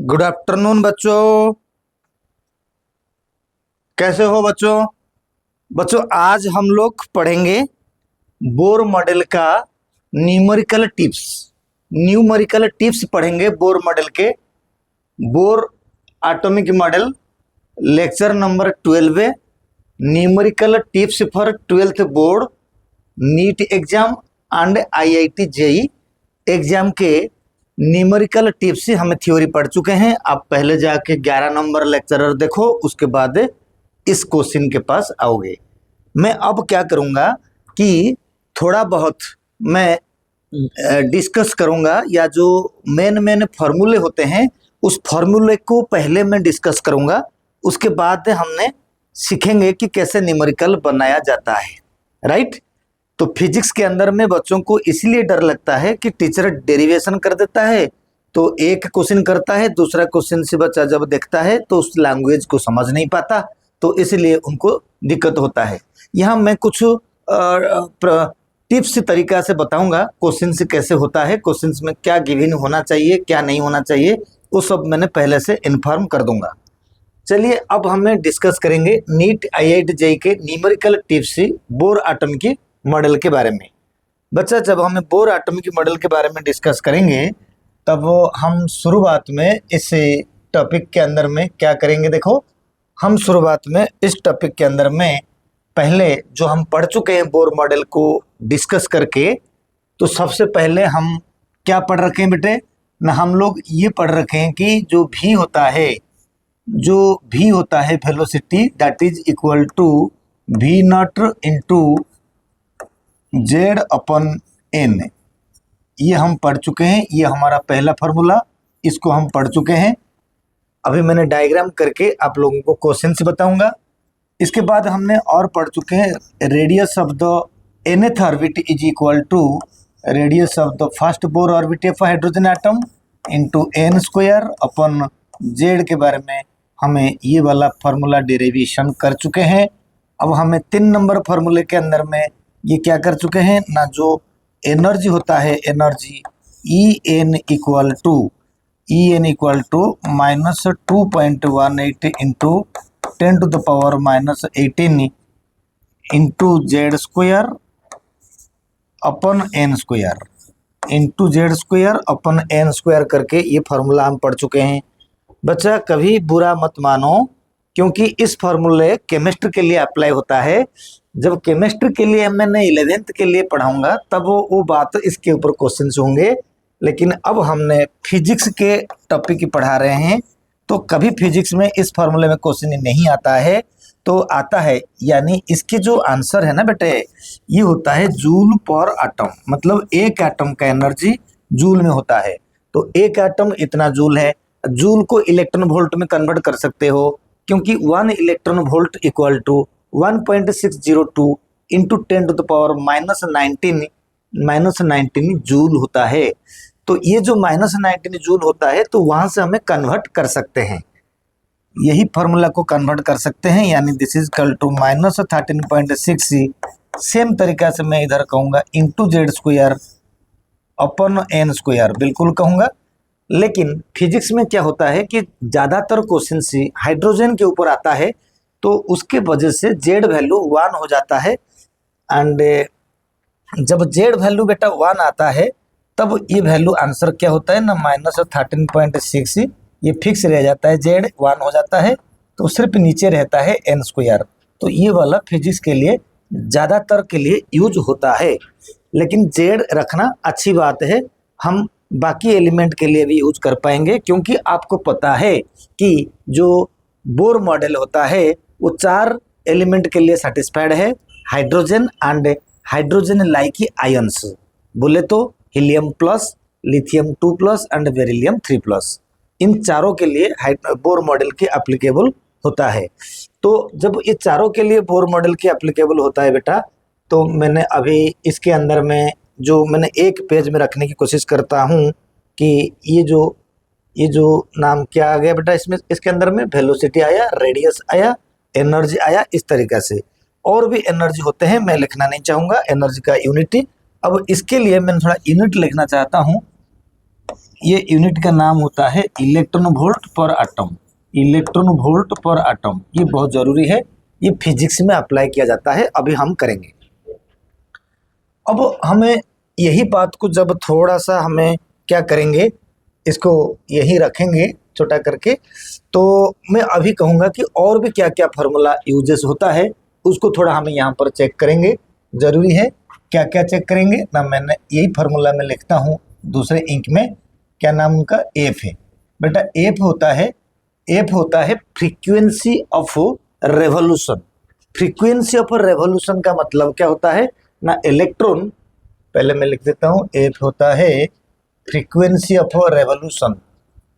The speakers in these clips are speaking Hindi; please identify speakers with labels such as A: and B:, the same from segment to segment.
A: गुड आफ्टरनून बच्चों। कैसे हो बच्चों? बच्चों आज हम लोग पढ़ेंगे बोर मॉडल का न्यूमेरिकल टिप्स। न्यूमेरिकल टिप्स पढ़ेंगे बोर मॉडल के। Bohr atomic model lecture number 12 है। Numerical tips for 12th board NEET exam and IIT JEE exam के न्यूमेरिकल टिप्स से हमें थ्योरी पढ़ चुके हैं। आप पहले जाके 11 नंबर लेक्चरर देखो, उसके बाद इस क्वेश्चन के पास आओगे। मैं अब क्या करूंगा कि थोड़ा बहुत मैं डिस्कस करूंगा, या जो मेन फार्मूले होते हैं उस फार्मूले को पहले मैं डिस्कस करूंगा। उसके बाद हमने सीखेंगे कि कैसे न्यूमेरिकल बनाया जाता है। राइट। तो फिजिक्स के अंदर में बच्चों को इसलिए डर लगता है कि टीचर डेरिवेशन कर देता है, तो एक क्वेश्चन करता है, दूसरा क्वेश्चन से बच्चा जब देखता है तो उस लैंग्वेज को समझ नहीं पाता, तो इसलिए उनको दिक्कत होता है। यहाँ मैं कुछ टिप्स तरीका से बताऊंगा क्वेश्चन से कैसे होता है, क्वेश्चन में क्या गिवन होना चाहिए क्या नहीं होना चाहिए, वो सब मैंने पहले से इन्फॉर्म कर दूंगा। चलिए अब हमें डिस्कस करेंगे नीट आईआईटी जेईई के numerical tips bore atomic model के बारे में। बच्चा जब हमें बोर एटॉमिक मॉडल के बारे में डिस्कस करेंगे तब हम शुरुआत में इस टॉपिक के अंदर में क्या करेंगे। देखो, हम शुरुआत में इस टॉपिक के अंदर में पहले जो हम पढ़ चुके हैं बोर मॉडल को डिस्कस करके, तो सबसे पहले हम क्या पढ़ रखे हैं बेटे ना, हम लोग ये पढ़ रखे हैं कि जो भी होता है velocity that is equal to v naught into Z upon n. ये हम पढ़ चुके हैं, ये हमारा पहला फार्मूला, इसको हम पढ़ चुके हैं। अभी मैंने डायग्राम करके आप लोगों को क्वेश्चन से बताऊंगा। इसके बाद हमने और पढ़ चुके हैं radius of the nth orbit is equal to radius of the first Bohr orbit of hydrogen atom into n square upon Z के बारे में हमें ये वाला फार्मूला डेरिवेशन कर चुके हैं। अब हमें 3 नंबर फार्मूले के अंदर में ये क्या कर चुके हैं ना, जो एनर्जी होता है, energy E n equal to -2.18 into 10⁻18 into Z square upon n square करके ये फार्मूला हम पढ़ चुके हैं। बच्चा कभी बुरा मत मानो, क्योंकि इस फार्मूले केमिस्ट्री के लिए अप्लाई होता है। जब केमिस्ट्री के लिए मैंने 11th के लिए पढ़ाऊंगा तब वो बात इसके ऊपर क्वेश्चन होंगे, लेकिन अब हमने फिजिक्स के टॉपिक पढ़ा रहे हैं, तो कभी फिजिक्स में इस फार्मूले में क्वेश्चन नहीं आता है, तो आता है यानी इसके जो आंसर है ना बेटे, ये होता है जूल पर एटम, मतलब एक एटम का एनर्जी जूल में होता है। तो एक एटम इतना जूल है, जूल को इलेक्ट्रॉन वोल्ट में कन्वर्ट कर सकते हो, क्योंकि 1 electron volt equal to 1.602 into 10⁻19 joule होता है। तो ये जो -19 जूल होता है, तो वहां से हमें कन्वर्ट कर सकते हैं, यही फार्मूला को कन्वर्ट कर सकते हैं, यानी this is equal to -13.6। Same तरीका से मैं इधर कहूँगा into Z square upon n square, बिल्कुल कहूँगा। लेकिन फिजिक्स में क्या होता है कि ज़्यादातर क्वेश्चन से हाइड्रोजन के ऊपर आता है, तो उसके वजह से जेड वैल्यू 1 हो जाता है। एंड जब जेड वैल्यू बेटा 1 आता है, तब ये वैल्यू आंसर क्या होता है ना, -13.6, ये फिक्स रह जाता है, जेड 1 हो जाता है, तो सिर्फ नीचे रहता है एन स्क्वायर। तो ये वाला फिजिक्स के लिए ज़्यादातर के लिए यूज होता है, लेकिन जेड रखना अच्छी बात है, हम बाकी एलिमेंट के लिए भी यूज कर पाएंगे, क्योंकि आपको पता है कि जो बोर मॉडल होता है वो 4 एलिमेंट के लिए सेटिस्फाइड है, hydrogen and hydrogen like ions, बोले तो helium plus, lithium 2+ and beryllium 3+, इन चारों के लिए बोर मॉडल के एप्लीकेबल होता है। तो जब ये चारों के लिए बोर मॉडल के एप्लीकेबल होता है बेटा, तो मैंने अभी इसके अंदर में जो मैंने एक पेज में रखने की कोशिश करता हूँ कि ये जो नाम क्या आ गया बेटा, इसमें इसके अंदर में वेलोसिटी आया, रेडियस आया, एनर्जी आया, इस तरीक़ा से और भी एनर्जी होते हैं, मैं लिखना नहीं चाहूँगा एनर्जी का यूनिट। अब इसके लिए मैं थोड़ा यूनिट लिखना चाहता हूँ, ये यूनिट का नाम होता है इलेक्ट्रॉन वोल्ट पर एटम। इलेक्ट्रॉन वोल्ट पर एटम, ये बहुत जरूरी है, ये फिजिक्स में अप्लाई किया जाता है, अभी हम करेंगे। अब हमें यही बात को जब थोड़ा सा हमें क्या करेंगे, इसको यही रखेंगे छोटा करके, तो मैं अभी कहूँगा कि और भी क्या क्या फार्मूला यूजेस होता है उसको थोड़ा हमें यहाँ पर चेक करेंगे, जरूरी है। क्या क्या चेक करेंगे ना, मैंने यही फार्मूला में लिखता हूँ दूसरे इंक में, क्या नाम उनका, एफ है बेटा। एफ होता है frequency of revolution. Frequency of revolution का मतलब क्या होता है ना, इलेक्ट्रॉन, पहले मैं लिख देता हूँ, एफ होता है frequency of revolution.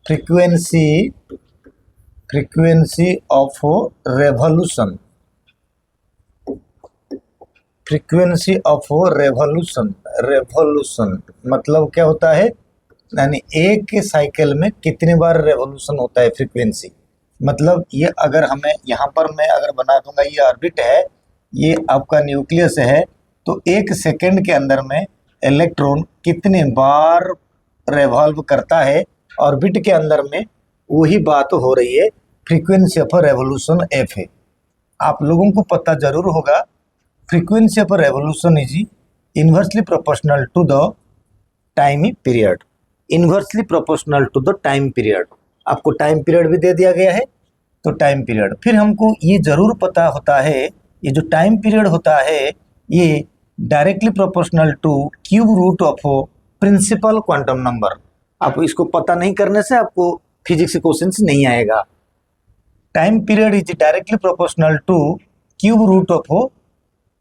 A: Frequency of revolution, frequency of revolution मतलब क्या होता है, यानी एक साइकिल में कितने बार रेवोल्यूशन होता है, फ्रीक्वेंसी। मतलब ये अगर हमें यहाँ पर मैं अगर बना दूंगा, ये ऑर्बिट है, ये आपका न्यूक्लियस है, तो एक सेकंड के अंदर में इलेक्ट्रॉन कितने बार रेवॉल्व करता है ऑर्बिट के अंदर में, वही बात हो रही है, फ्रीक्वेंसी ऑफ रेवोल्यूशन एफ है। आप लोगों को पता जरूर होगा, frequency of revolution is inversely proportional to the time period. Inversely proportional to the time period, आपको टाइम पीरियड भी दे दिया गया है, तो टाइम पीरियड। फिर हमको ये जरूर पता होता है, ये जो टाइम पीरियड होता है ये directly proportional to cube root of principal quantum number. आप इसको पता नहीं करने से आपको फिजिक्स क्वेश्चन नहीं आएगा। Time period is directly proportional to cube root of,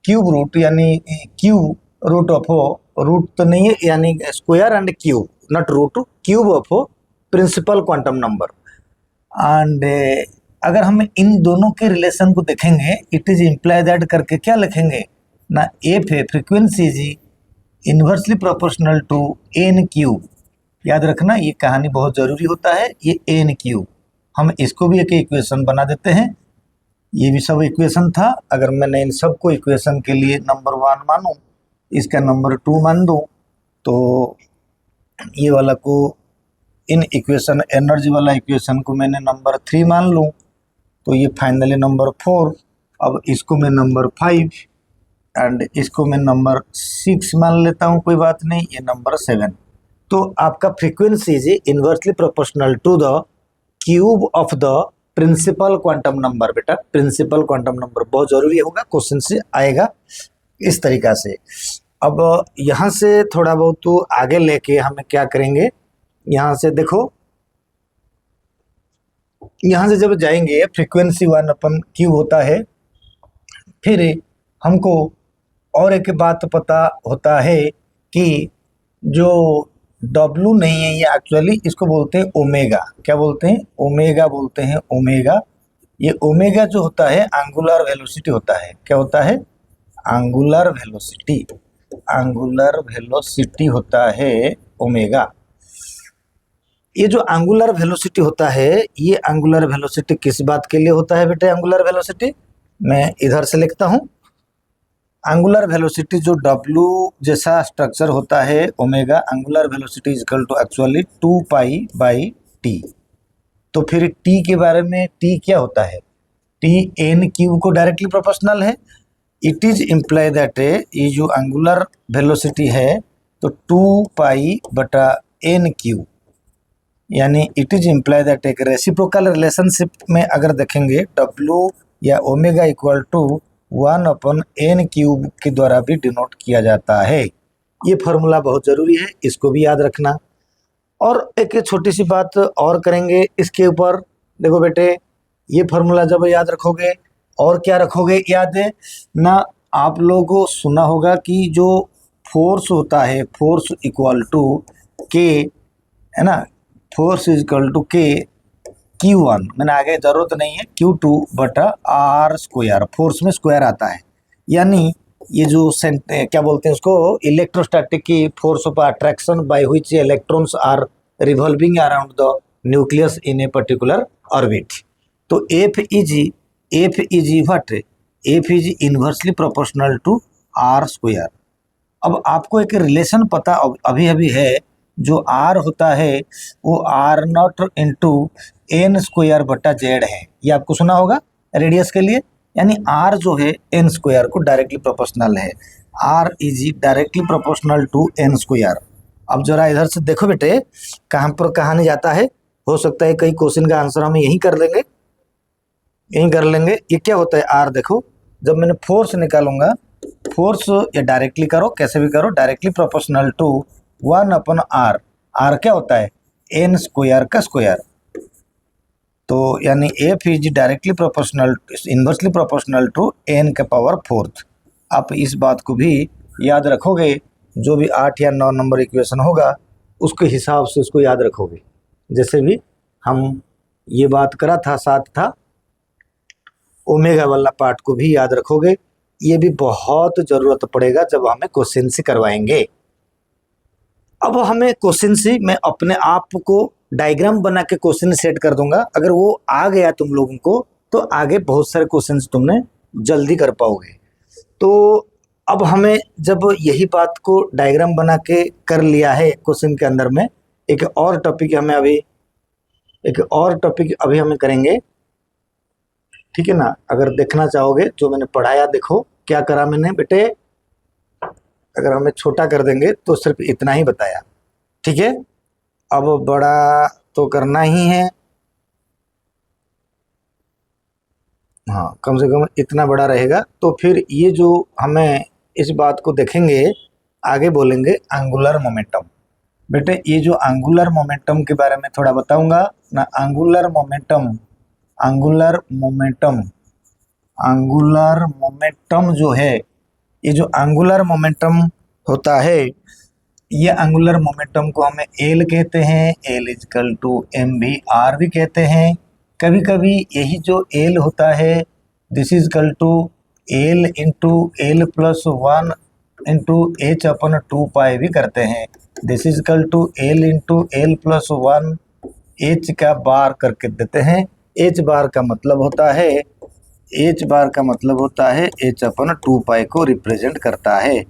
A: cube root यानी क्यूब रूट ऑफ, रूट तो नहीं है यानी square and cube, not root, cube of principal quantum number. And अगर हम इन दोनों के रिलेशन को देखेंगे, इट इज इम्प्लाई दैट करके क्या लिखेंगे ना, एफ है फ्रीक्वेंसी जी inversely proportional to n cube. याद रखना ये कहानी बहुत जरूरी होता है, ये एन क्यूब। हम इसको भी एक इक्वेशन बना देते हैं, ये भी सब इक्वेशन था। अगर मैंने इन सबको इक्वेशन के लिए नंबर 1 मानूं, इसका नंबर 2 मान दूं, तो ये वाला को इन इक्वेशन एनर्जी वाला इक्वेशन को मैंने नंबर 3 मान लूं, तो ये फाइनली नंबर 4। अब इसको मैं नंबर 5 एंड इसको मैं नंबर 6 मान लेता हूं, कोई बात नहीं, ये नंबर 7। तो आपका frequency is inversely proportional to the cube of the principal quantum number. बेटा प्रिंसिपल क्वांटम नंबर बहुत जरूरी होगा, क्वेश्चन से आएगा इस तरीका से। अब यहाँ से थोड़ा बहुत तो आगे लेके हमें क्या करेंगे, यहाँ से देखो, यहाँ से जब जाएंगे फ्रीक्वेंसी 1/क्यू होता है। फिर हमको और एक बात पता होता है कि जो W नहीं है, ये एक्चुअली इसको बोलते हैं ओमेगा। क्या बोलते हैं, ओमेगा बोलते हैं, ओमेगा। ये ओमेगा जो होता है एंगुलर वेलोसिटी होता है। क्या होता है, एंगुलर वेलोसिटी, एंगुलर वेलोसिटी होता है ओमेगा। ये जो एंगुलर वेलोसिटी होता है, ये एंगुलर वेलोसिटी किस बात के लिए होता है बेटे, एंगुलर वेलोसिटी मैं इधर से लिखता हूं। एंगुलर वेलोसिटी जो W जैसा स्ट्रक्चर होता है omega, angular velocity is equal to actually 2 pi by T. तो फिर टी के बारे में, टी क्या होता है, टी एन क्यूब को डायरेक्टली प्रोपोर्शनल है। इट इज इम्प्लाई दैट ये जो एंगुलर वेलोसिटी है तो 2 पाई बटा एन क्यूब, यानी इट इज इम्प्लाई दैट एक रेसिप्रोकल रिलेशनशिप में अगर देखेंगे W या omega equal to 1/n cube के द्वारा भी डिनोट किया जाता है। ये फॉर्मूला बहुत जरूरी है, इसको भी याद रखना। और एक छोटी सी बात और करेंगे इसके ऊपर, देखो बेटे ये फॉर्मूला जब याद रखोगे और क्या रखोगे याद है ना, आप लोगों को सुना होगा कि जो फोर्स होता है, फोर्स इक्वल टू के, है ना, फोर्स इज इक्वल टू के Q1, मैंने आगे जरूरत नहीं है, Q2 बटा R स्क्वायर, फोर्स में स्क्वायर आता है। यानी ये जो क्या बोलते हैं उसको, इलेक्ट्रोस्टैटिक की force of attraction by which electrons are revolving around the nucleus in a particular orbit. तो F is what, F is inversely proportional to R square. अब आपको एक रिलेशन पता अभी अभी है, जो आर होता है वो R naught into n square बटा जेड है। ये आपको सुना होगा रेडियस के लिए, यानी आर जो है एन स्क्वायर को डायरेक्टली प्रोपोर्शनल है। R is directly proportional to n square. अब जरा इधर से देखो बेटे, कहाँ पर कहाँ नहीं जाता है। हो सकता है कई क्वेश्चन का आंसर हम यहीं कर लेंगे, यहीं कर लेंगे। ये क्या होता है आर, देखो जब मैंने फोर्स निकालूंगा, फोर्स या डायरेक्टली करो कैसे भी करो, directly proportional to 1 upon R. R क्या होता है एन स्क्वायर का स्क्वायर। तो यानी F is directly proportional inversely proportional to n के पावर 4। आप इस बात को भी याद रखोगे, जो भी 8 या 9 नंबर इक्वेशन होगा उसके हिसाब से उसको याद रखोगे। जैसे भी हम ये बात करा था, साथ था, ओमेगा वाला पार्ट को भी याद रखोगे। ये भी बहुत ज़रूरत पड़ेगा जब हमें क्वेश्चन से करवाएंगे। अब हमें क्वेश्चन से मैं अपने आप को डायग्राम बना के क्वेश्चन सेट कर दूंगा। अगर वो आ गया तुम लोगों को तो आगे बहुत सारे क्वेश्चंस तुमने जल्दी कर पाओगे। तो अब हमें जब यही बात को डायग्राम बना के कर लिया है क्वेश्चन के अंदर में, एक और टॉपिक अभी हमें करेंगे, ठीक है ना। अगर देखना चाहोगे जो मैंने पढ़ाया, देखो क्या करा मैंने बेटे। अगर हमें छोटा कर देंगे तो सिर्फ इतना ही बताया, ठीक है। अब बड़ा तो करना ही है, हाँ कम से कम इतना बड़ा रहेगा। तो फिर ये जो हमें इस बात को देखेंगे, आगे बोलेंगे एंगुलर मोमेंटम। बेटे ये जो एंगुलर मोमेंटम के बारे में थोड़ा बताऊंगा ना। एंगुलर मोमेंटम जो है, ये जो एंगुलर मोमेंटम होता है, ये एंगुलर मोमेंटम को हमें एल कहते हैं। एल इजकल टू एम भी आर भी कहते हैं। कभी कभी यही जो एल होता है, this is equal to L into L plus 1 into H अपन 2 पाई भी करते हैं। This is equal to L into L plus 1 H का बार करके देते हैं। एच बार का मतलब होता है एच अपन 2 पाई को रिप्रेजेंट करता है।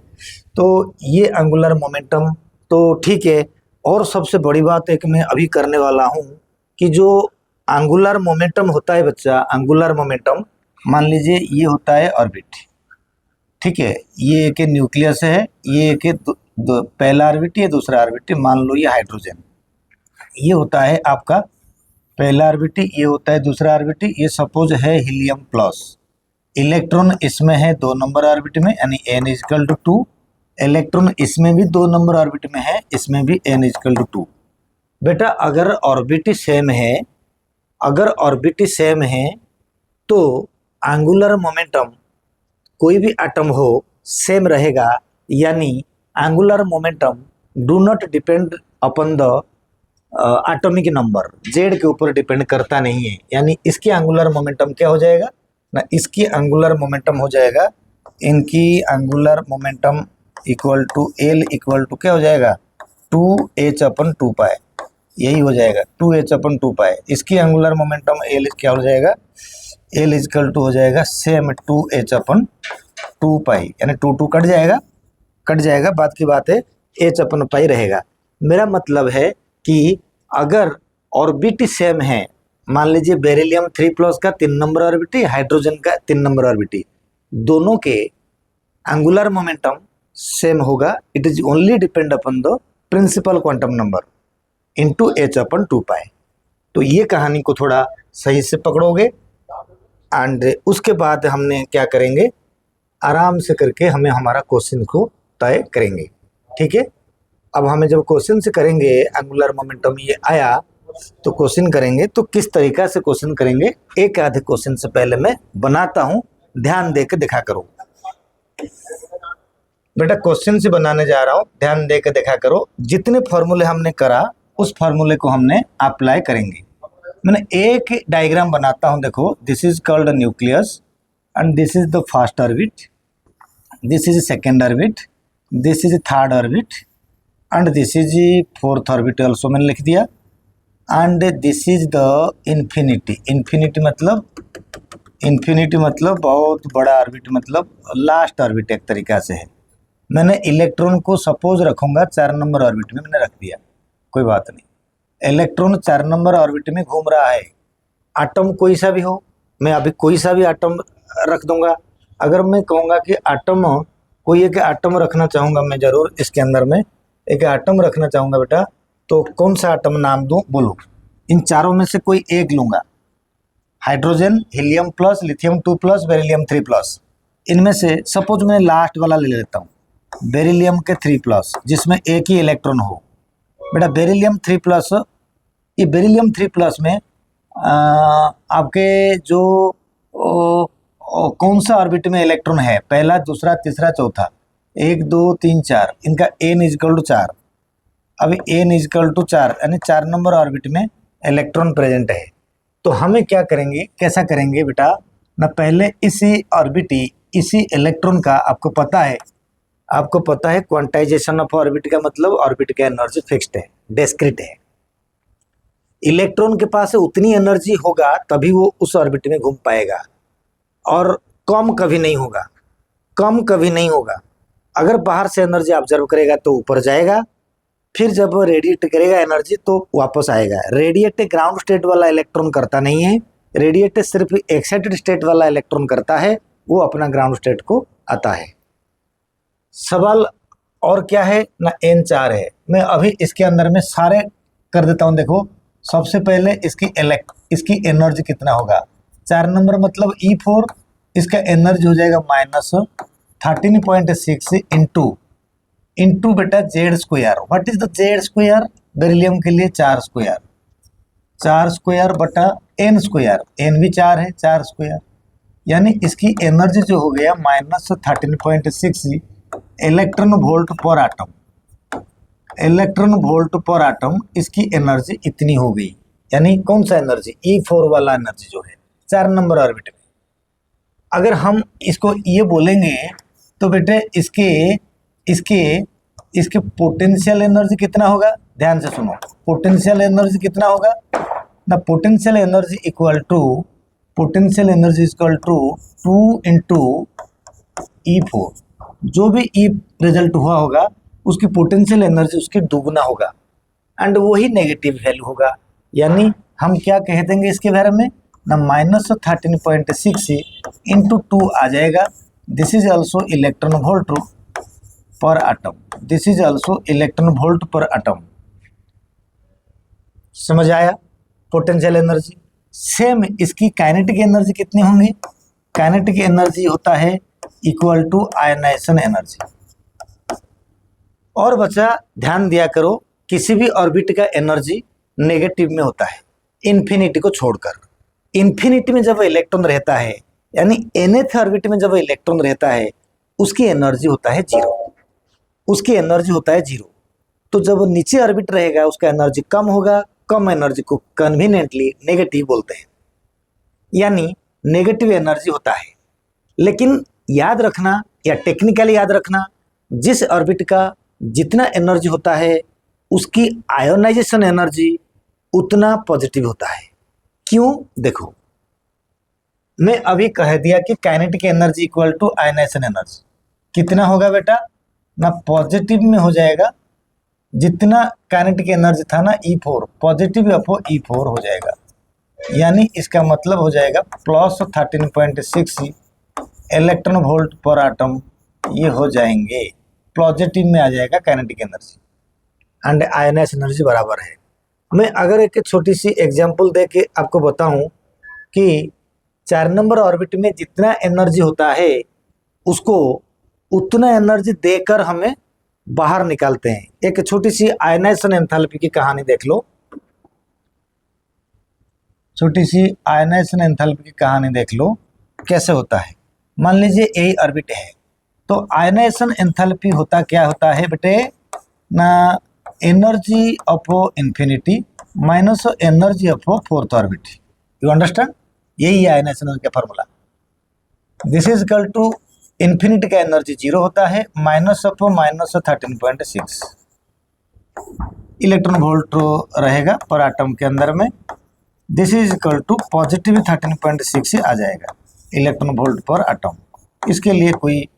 A: तो ये एंगुलर मोमेंटम तो ठीक है। और सबसे बड़ी बात एक मैं अभी करने वाला हूँ कि जो एंगुलर मोमेंटम होता है बच्चा, एंगुलर मोमेंटम मान लीजिए ये होता है ऑर्बिट, ठीक है। ये एक न्यूक्लियस है, ये एक पहला ऑर्बिट, ये दूसरा ऑर्बिट, मान लो ये हाइड्रोजन। ये होता है आपका पहला ऑर्बिट, ये होता है दूसरा ऑर्बिट। ये सपोज है हीलियम प्लस। इलेक्ट्रॉन इसमें है 2 नंबर ऑर्बिट में, यानी n इजकल टू 2। इलेक्ट्रॉन इसमें भी 2 नंबर ऑर्बिट में है, इसमें भी n इजकल टू 2। बेटा अगर ऑर्बिट सेम है तो एंगुलर मोमेंटम कोई भी एटम हो सेम रहेगा। यानी angular momentum do not depend upon the atomic number, Z के ऊपर डिपेंड करता नहीं है। यानी इसकी एंगुलर मोमेंटम क्या हो जाएगा ना, इसकी एंगुलर मोमेंटम हो जाएगा, इनकी angular momentum equal to L equal to क्या हो जाएगा 2h अपन 2 पाई, यही हो जाएगा 2h अपन 2 पाई। इसकी एंगुलर मोमेंटम एल क्या हो जाएगा, एल इक्वल टू हो जाएगा सेम 2h अपन 2 पाई, यानी 2 कट जाएगा, बात की बात है h अपन पाई रहेगा। मेरा मतलब है कि अगर ऑर्बिट सेम है, मान लीजिए बेरिलियम 3+ का 3 नंबर ऑर्बिट, हाइड्रोजन का 3 नंबर ऑर्बिट, दोनों के एंगुलर मोमेंटम सेम होगा। It is only depend upon the principal quantum number into h upon 2 pi. तो ये कहानी को थोड़ा सही से पकड़ोगे एंड उसके बाद हमने क्या करेंगे, आराम से करके हमें हमारा क्वेश्चन को तय करेंगे, ठीक है। अब हमें जब क्वेश्चन से करेंगे एंगुलर मोमेंटम ये आया तो क्वेश्चन करेंगे, तो किस तरीका से क्वेश्चन करेंगे, एक आधे क्वेश्चन से पहले मैं बनाता हूं, ध्यान दे के देखा करो बेटा। क्वेश्चन से बनाने जा रहा हूं, ध्यान दे के देखा करो। जितने फॉर्मूले हमने करा उस फॉर्मूले को हमने अप्लाई करेंगे। मैंने एक डायग्राम बनाता हूं, देखो this is called nucleus and this is the first orbit, this is second orbit, this is third orbit and this is fourth orbit also मैंने लिख दिया। And this is the infinity. Infinity मतलब बहुत बड़ा ऑर्बिट, मतलब लास्ट ऑर्बिट एक तरीका से है। मैंने इलेक्ट्रॉन को सपोज रखूंगा 4 नंबर ऑर्बिट में, मैंने रख दिया। कोई बात नहीं। इलेक्ट्रॉन 4 नंबर ऑर्बिट में घूम रहा है। आटम कोई सा भी हो, मैं अभी कोई सा भी आटम रख दूंगा। अगर मैं कहूँगा कि आटम, कोई एक आटम रखना चाहूँगा मैं, जरूर इसके अंदर में एक आटम रखना चाहूँगा बेटा, तो कौन सा आटम नाम दूँ बोलो। इन चारों में से कोई एक लूँगा, hydrogen, helium plus, lithium 2 plus, beryllium 3 plus. इनमें से सपोज मैं लास्ट वाला ले लेता हूँ, बेरिलियम के 3 प्लस, जिसमें एक ही इलेक्ट्रॉन हो। बेटा बेरिलियम 3 प्लस, ये बेरिलियम 3 प्लस में आपके जो कौन सा ऑर्बिट में इलेक्ट्रॉन है, पहला, दूसरा, तीसरा, चौथा, 1 2 3 4, इनका n इजकल टू 4। अभी n इजकल टू 4 यानी 4 नंबर ऑर्बिट में इलेक्ट्रॉन प्रेजेंट है। तो हमें क्या करेंगे, कैसा करेंगे बेटा ना, पहले इसी ऑर्बिट, इसी इलेक्ट्रॉन का आपको पता है क्वांटाइजेशन ऑफ ऑर्बिट का मतलब ऑर्बिट का एनर्जी फिक्स्ड है, डिस्क्रीट है। इलेक्ट्रॉन के पास उतनी एनर्जी होगा तभी वो उस ऑर्बिट में घूम पाएगा, और कम कभी नहीं होगा। अगर बाहर से एनर्जी ऑब्जर्व करेगा तो ऊपर जाएगा, फिर जब रेडिएट करेगा एनर्जी तो वापस आएगा। रेडिएट ग्राउंड स्टेट वाला इलेक्ट्रॉन करता नहीं है, रेडिएट सिर्फ एक्साइटेड स्टेट वाला इलेक्ट्रॉन करता है, वो अपना ग्राउंड स्टेट को आता है। सवाल और क्या है ना, n4 है। मैं अभी इसके अंदर में सारे कर देता हूँ। देखो सबसे पहले इसकी एनर्जी कितना होगा, 4 नंबर मतलब E4, इसका एनर्जी हो जाएगा -13.6 इंटू बेटा Z square. What is the Z square, beryllium के लिए 4 स्क्वायर बटा n स्क्वायर, n भी 4 है, 4 स्क्वायर, यानी इसकी एनर्जी जो हो गया -13.6 इलेक्ट्रॉन वोल्ट पर आटम। इसकी एनर्जी इतनी हो गई, यानी कौन सा एनर्जी, E4 वाला एनर्जी जो है 4 नंबर ऑर्बिट में। अगर हम इसको ये बोलेंगे तो बेटे इसके पोटेंशियल एनर्जी कितना होगा, ध्यान से सुनो, पोटेंशियल एनर्जी कितना होगा ना, potential energy equal to 2 into E4। जो भी E रिजल्ट हुआ होगा उसकी पोटेंशियल एनर्जी उसकी दुगना होगा, एंड वही नेगेटिव वैल्यू होगा। यानी हम क्या कह देंगे इसके बारे में ना, -13.6 इंटू 2 आ जाएगा। This is also electron volt per atom. समझ आया पोटेंशियल एनर्जी। सेम इसकी काइनेटिक एनर्जी कितनी होंगी, काइनेटिक एनर्जी होता है इक्वल टू आयनाइजेशन एनर्जी। और बच्चा ध्यान दिया करो, किसी भी ऑर्बिट का एनर्जी नेगेटिव में होता है इन्फिनिटी को छोड़कर। इन्फिनिटी में जब इलेक्ट्रॉन रहता है, यानी nth ऑर्बिट में जब इलेक्ट्रॉन रहता है, उसकी एनर्जी होता है जीरो। तो जब नीचे ऑर्बिट रहेगा उसका एनर्जी कम होगा, कम एनर्जी को कन्वीनियंटली नेगेटिव बोलते हैं, यानी नेगेटिव एनर्जी होता है। लेकिन याद रखना या टेक्निकली याद रखना, जिस ऑर्बिट का जितना एनर्जी होता है उसकी आयोनाइजेशन एनर्जी उतना पॉजिटिव होता है। क्यों, देखो मैं अभी कह दिया कि kinetic energy equal to ionisation energy कितना होगा बेटा ना, पॉजिटिव में हो जाएगा। जितना काइनेटिक एनर्जी था ना E4, पॉजिटिव अपो E4 हो जाएगा, यानी इसका मतलब हो जाएगा +13.6 इलेक्ट्रॉन वोल्ट पर आटम, ये हो जाएंगे पॉजिटिव में आ जाएगा kinetic energy, and ionisation energy बराबर है। मैं अगर एक छोटी सी एग्जांपल दे के आपको बताऊं कि 4 नंबर ऑर्बिट में जितना एनर्जी होता है उसको उतना एनर्जी देकर हमें बाहर निकालते हैं। एक छोटी सी आयनाइजेशन एंथैल्पी की कहानी देख लो, कैसे होता है। मान लीजिए यही ऑर्बिट है, तो आयनाइजेशन एंथैल्पी क्या होता है बेटे ना, एनर्जी अपो इन्फिनिटी माइनस एनर्जी अपो फोर्थ ऑर्बिट। यू अंडरस्टैंड, यही है आयनाइजेशन का formula. This is equal to infinity का एनर्जी 0 होता है, -13.6 इलेक्ट्रॉन वोल्ट रहेगा पर आटम के अंदर में। This is equal to positive 13.6 आ जाएगा इलेक्ट्रॉन वोल्ट पर आटम। इसके लिए कोई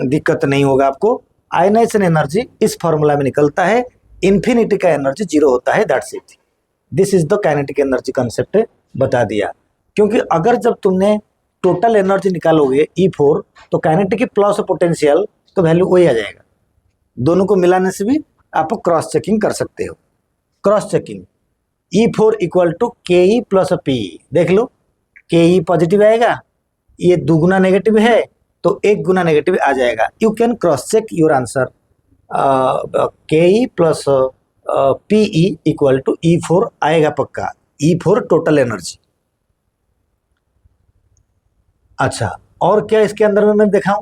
A: दिक्कत नहीं होगा आपको। आयनाइजेशन एनर्जी इस फॉर्मूला में निकलता है इन्फिनिटी का एनर्जी जीरो होता है, that's it. This is the kinetic energy concept बता दिया। क्योंकि अगर जब तुमने टोटल एनर्जी निकालोगे E4 तो काइनेटिक की प्लस पोटेंशियल तो वैल्यू वही आ जाएगा। दोनों को मिलाने से भी आप क्रॉस चेकिंग कर सकते हो। Cross checking E4 equal to KE plus PE, देख लो KE पॉजिटिव आएगा, ये 2 गुना नेगेटिव है तो 1 गुना नेगेटिव आ जाएगा। You can cross check your answer. KE plus PE equal to E4 आएगा पक्का। E4 total energy. अच्छा, और क्या इसके अंदर में मैं दिखाऊं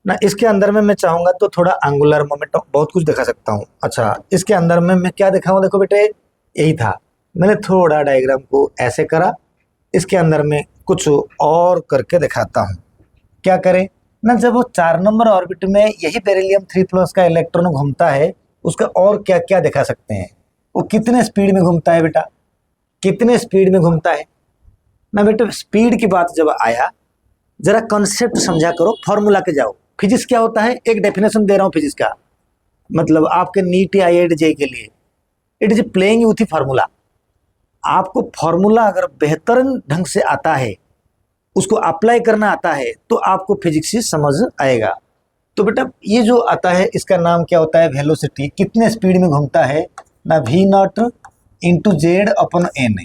A: ना? इसके अंदर में मैं चाहूंगा तो थोड़ा एंगुलर मोमेंटम बहुत कुछ दिखा सकता हूं। अच्छा, इसके अंदर में मैं क्या दिखाऊं? देखो बेटे, यही था, मैंने थोड़ा डायग्राम को ऐसे करा, इसके अंदर में कुछ और करके दिखाता हूं। क्या करें ना, जब वो 4 नंबर ऑर्बिट में यही बेरिलियम 3+ का इलेक्ट्रॉन घूमता है, उसका और क्या क्या दिखा सकते हैं? वो कितने स्पीड में घूमता है बेटा, कितने स्पीड में घूमता है ना? बेटे स्पीड की बात जब आया, जरा कॉन्सेप्ट समझा करो, फॉर्मूला के जाओ। फिजिक्स क्या होता है, एक डेफिनेशन दे रहा हूँ फिजिक्स का, मतलब आपके नीट या IIT JEE के लिए, it is playing with formula. आपको फॉर्मूला अगर बेहतर ढंग से आता है, उसको अप्लाई करना आता है, तो आपको फिजिक्स से समझ आएगा। तो बेटा ये जो आता है इसका नाम क्या होता है? वेलोसिटी। कितने स्पीड में घूमता है ना? V0 into Z upon N.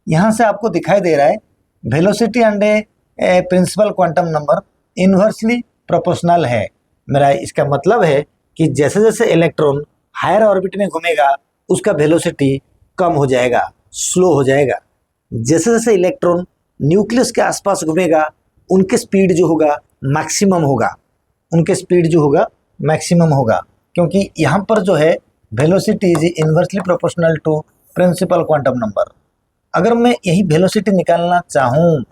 A: यहाँ से आपको दिखाई दे रहा है velocity and principal quantum number inversely proportional है। मेरा इसका मतलब है कि जैसे जैसे इलेक्ट्रॉन हायर ऑर्बिट में घूमेगा उसका वेलोसिटी कम हो जाएगा, स्लो हो जाएगा। जैसे जैसे इलेक्ट्रॉन न्यूक्लियस के आसपास घूमेगा उनके स्पीड जो होगा मैक्सिमम होगा, उनके स्पीड जो होगा मैक्सिमम होगा। क्योंकि यहाँ पर जो है velocity is inversely proportional to principal quantum number. अगर मैं यही वेलोसिटी निकालना चाहूँ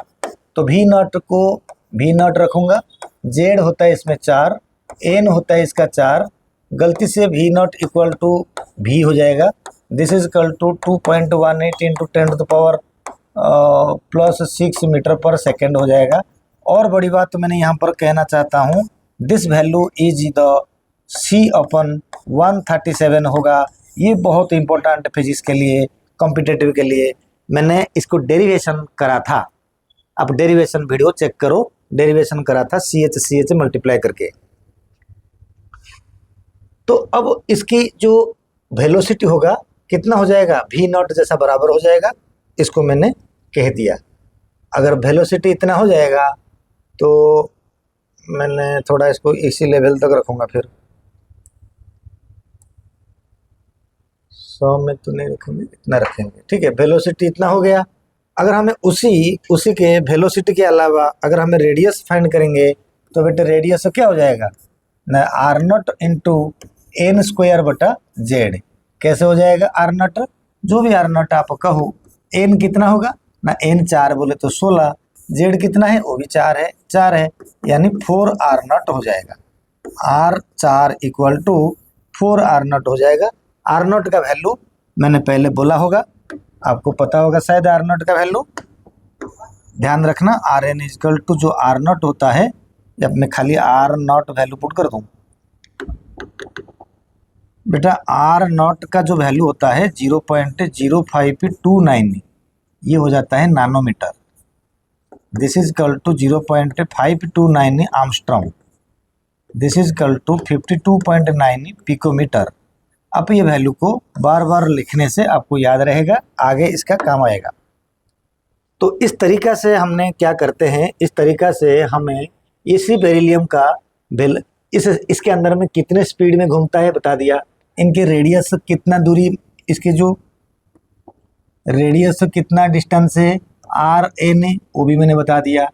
A: तो V0 को V0 रखूँगा, जेड होता है इसमें 4, एन होता है इसका 4, गलती से V0 इक्वल टू V हो जाएगा। This is equal to 2.18 into 10⁻+6 metre per second हो जाएगा। और बड़ी बात तो मैंने यहाँ पर कहना चाहता हूँ, this value is the C/137 होगा। ये बहुत इंपॉर्टेंट फिजिक्स के लिए, कॉम्पिटेटिव के लिए। मैंने इसको डेरिवेशन करा था, आप डेरिवेशन वीडियो चेक करो, डेरिवेशन करा था CH मल्टीप्लाई करके। तो अब इसकी जो वेलोसिटी होगा कितना हो जाएगा? V0 जैसा बराबर हो जाएगा, इसको मैंने कह दिया। अगर वेलोसिटी इतना हो जाएगा तो मैंने थोड़ा इसको इसी लेवल तक रखूँगा, फिर 100 में तो नहीं रखेंगे, इतना रखेंगे, ठीक है। वेलोसिटी इतना हो गया। अगर हमें उसी के वेलोसिटी के अलावा अगर हमें रेडियस फाइंड करेंगे तो बेटे रेडियस क्या हो जाएगा ना? R0 into n²/z। कैसे हो जाएगा? R0 जो भी R0 आप कहो, n कितना होगा ना? n 4 बोले तो 16, z कितना है? वो भी 4 है, यानी 4R0 हो जाएगा। R4 इक्वल टू 4R0 हो जाएगा। R0 का वैल्यू मैंने पहले बोला होगा, आपको पता होगा शायद R0 का वैल्यू। ध्यान रखना, Rn इक्वल टू जो R0 होता है, जब मैं खाली R0 वैल्यू पुट कर दूं बेटा, R0 का जो वैल्यू होता है 0.0529, ये हो जाता है nanometre. This is equal to 0.529 angstrom. This is equal to 52.9 picometre. अब ये वैल्यू को बार बार लिखने से आपको याद रहेगा, आगे इसका काम आएगा। तो इस तरीका से हमने क्या करते हैं, इस तरीका से हमें इसी बेरिलियम का इसके अंदर में कितने स्पीड में घूमता है बता दिया, इनके रेडियस कितना दूरी, इसके जो रेडियस कितना डिस्टेंस है RN, वो भी मैंने बता दिया।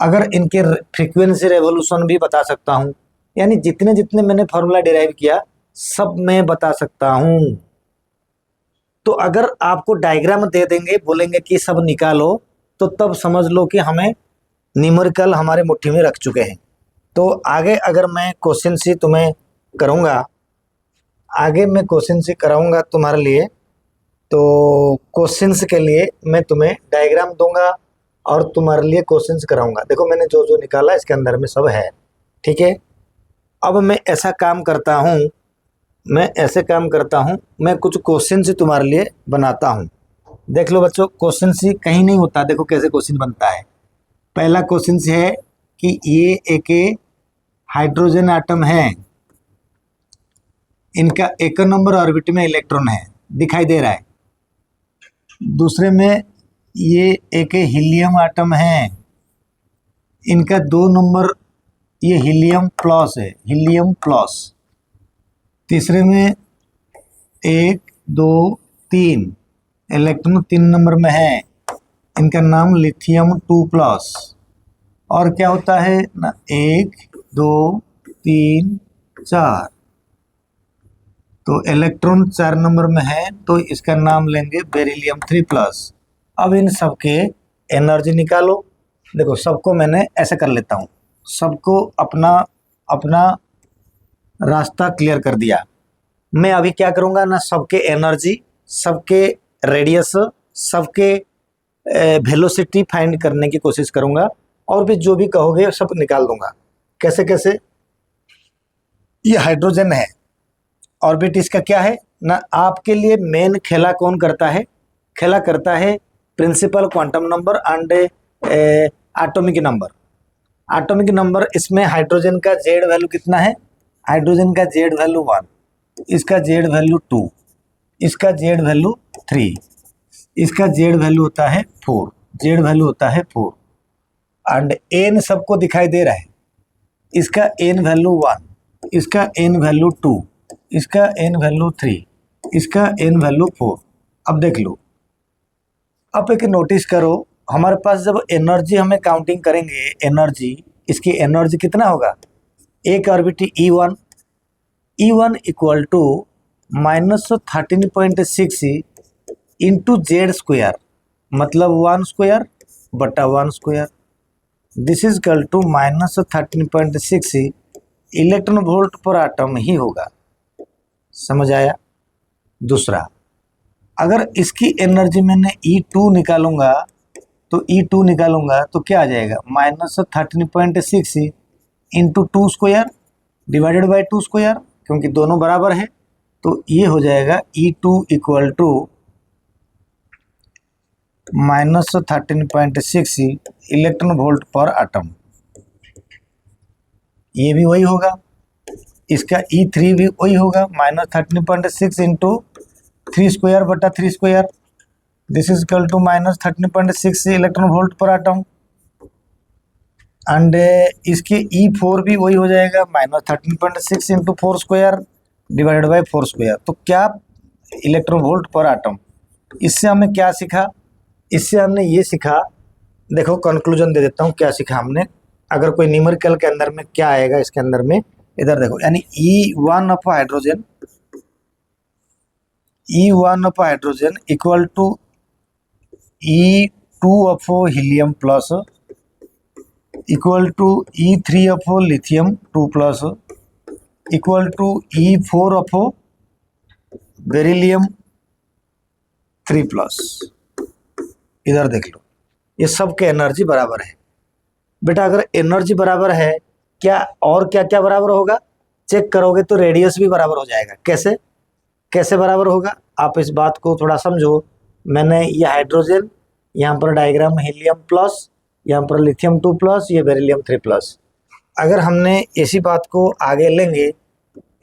A: अगर इनके फ्रीक्वेंसी रेवोल्यूशन भी बता सकता हूँ, यानी जितने जितने मैंने फॉर्मूला डिराइव किया सब मैं बता सकता हूँ। तो अगर आपको डायग्राम दे देंगे, बोलेंगे कि सब निकालो, तो तब समझ लो कि हमें न्यूमेरिकल हमारे मुट्ठी में रख चुके हैं। तो आगे अगर मैं क्वेश्चन सी तुम्हें करूँगा, आगे मैं क्वेश्चन सी कराऊँगा तुम्हारे लिए, तो क्वेश्चंस के लिए मैं तुम्हें डायग्राम दूंगा और तुम्हारे लिए क्वेश्चंस कराऊंगा। देखो मैंने जो जो निकाला इसके अंदर में सब है, ठीक है। अब मैं ऐसा काम करता हूँ, मैं ऐसे काम करता हूँ, मैं कुछ क्वेश्चन ही तुम्हारे लिए बनाता हूँ। देख लो बच्चों, क्वेश्चन ही कहीं नहीं होता। देखो कैसे क्वेश्चन बनता है। पहला क्वेश्चन है कि ये एक हाइड्रोजन आटम है, इनका एक नंबर ऑर्बिट में इलेक्ट्रॉन है, दिखाई दे रहा है। दूसरे में ये एक हीलियम आटम है, इनका 2 नंबर, ये हीलियम प्लस है, हीलियम प्लस। तीसरे में 1 2 3 इलेक्ट्रॉन 3 नंबर में है, इनका नाम लिथियम 2+। और क्या होता है ना, 1 2 3 4, तो इलेक्ट्रॉन 4 नंबर में है, तो इसका नाम लेंगे बेरिलियम 3+। अब इन सबके एनर्जी निकालो। देखो सबको मैंने ऐसे कर लेता हूँ, सबको अपना अपना रास्ता क्लियर कर दिया। मैं अभी क्या करूँगा ना, सबके एनर्जी, सबके रेडियस, सबके वेलोसिटी फाइंड करने की कोशिश करूँगा, और भी जो भी कहोगे सब निकाल दूंगा। कैसे कैसे? ये हाइड्रोजन है, ऑर्बिट इसका क्या है ना, आपके लिए मेन खेला कौन करता है? खेला करता है principal quantum number and atomic number. Atomic number इसमें हाइड्रोजन का जेड वैल्यू कितना है? हाइड्रोजन का जेड वैल्यू 1, इसका जेड वैल्यू 2, इसका जेड वैल्यू 3, इसका जेड वैल्यू होता है 4, जेड वैल्यू होता है 4, एंड एन सबको दिखाई दे रहा है। इसका एन वैल्यू 1, इसका एन वैल्यू 2, इसका एन वैल्यू 3, इसका एन वैल्यू 4। अब देख लो, अब एक नोटिस करो, हमारे पास जब एनर्जी हमें काउंटिंग करेंगे, एनर्जी, इसकी एनर्जी कितना होगा? एक orbit E1 equal to -13.6 into Z square, मतलब 1 स्क्वायर बटा 1 square. This is equal to -13.6 electron volt per atom ही होगा। समझ आया? दूसरा, अगर इसकी एनर्जी मैंने E2 निकालूंगा, तो E2 निकालूंगा तो क्या आ जाएगा? -13.6 into 2 square divided by 2 square, क्योंकि दोनों बराबर है, तो ये हो जाएगा E2 equal to -13.6 electron volt per atom. ये भी वही होगा, इसका E3 भी वही होगा, -13.6 इंटू 3 स्क्वायर बटा 3 square. This is equal to -13.6 electron volt per atom. And इसके E4 भी वही हो जाएगा, -13.6 into 4 square divided by 4 square. तो क्या इलेक्ट्रॉन वोल्ट पर आटम। इससे हमने क्या सीखा? इससे हमने ये सीखा, देखो कंक्लूजन दे देता हूँ क्या सीखा हमने। अगर कोई न्यूमेरिकल के अंदर में क्या आएगा, इसके अंदर में इधर देखो, यानी E1 of hydrogen equal to E2 of helium plus equal to E3 of lithium 2+ equal to E4 of beryllium 3+। इधर देख लो, ये सब के एनर्जी बराबर है। बेटा अगर एनर्जी बराबर है, क्या और क्या क्या बराबर होगा? चेक करोगे तो रेडियस भी बराबर हो जाएगा। कैसे कैसे बराबर होगा? आप इस बात को थोड़ा समझो। मैंने ये हाइड्रोजन, यहाँ पर डायग्राम हीलियम प्लस, यहाँ पर लिथियम 2+, ये बेरिलियम 3+। अगर हमने इसी बात को आगे लेंगे,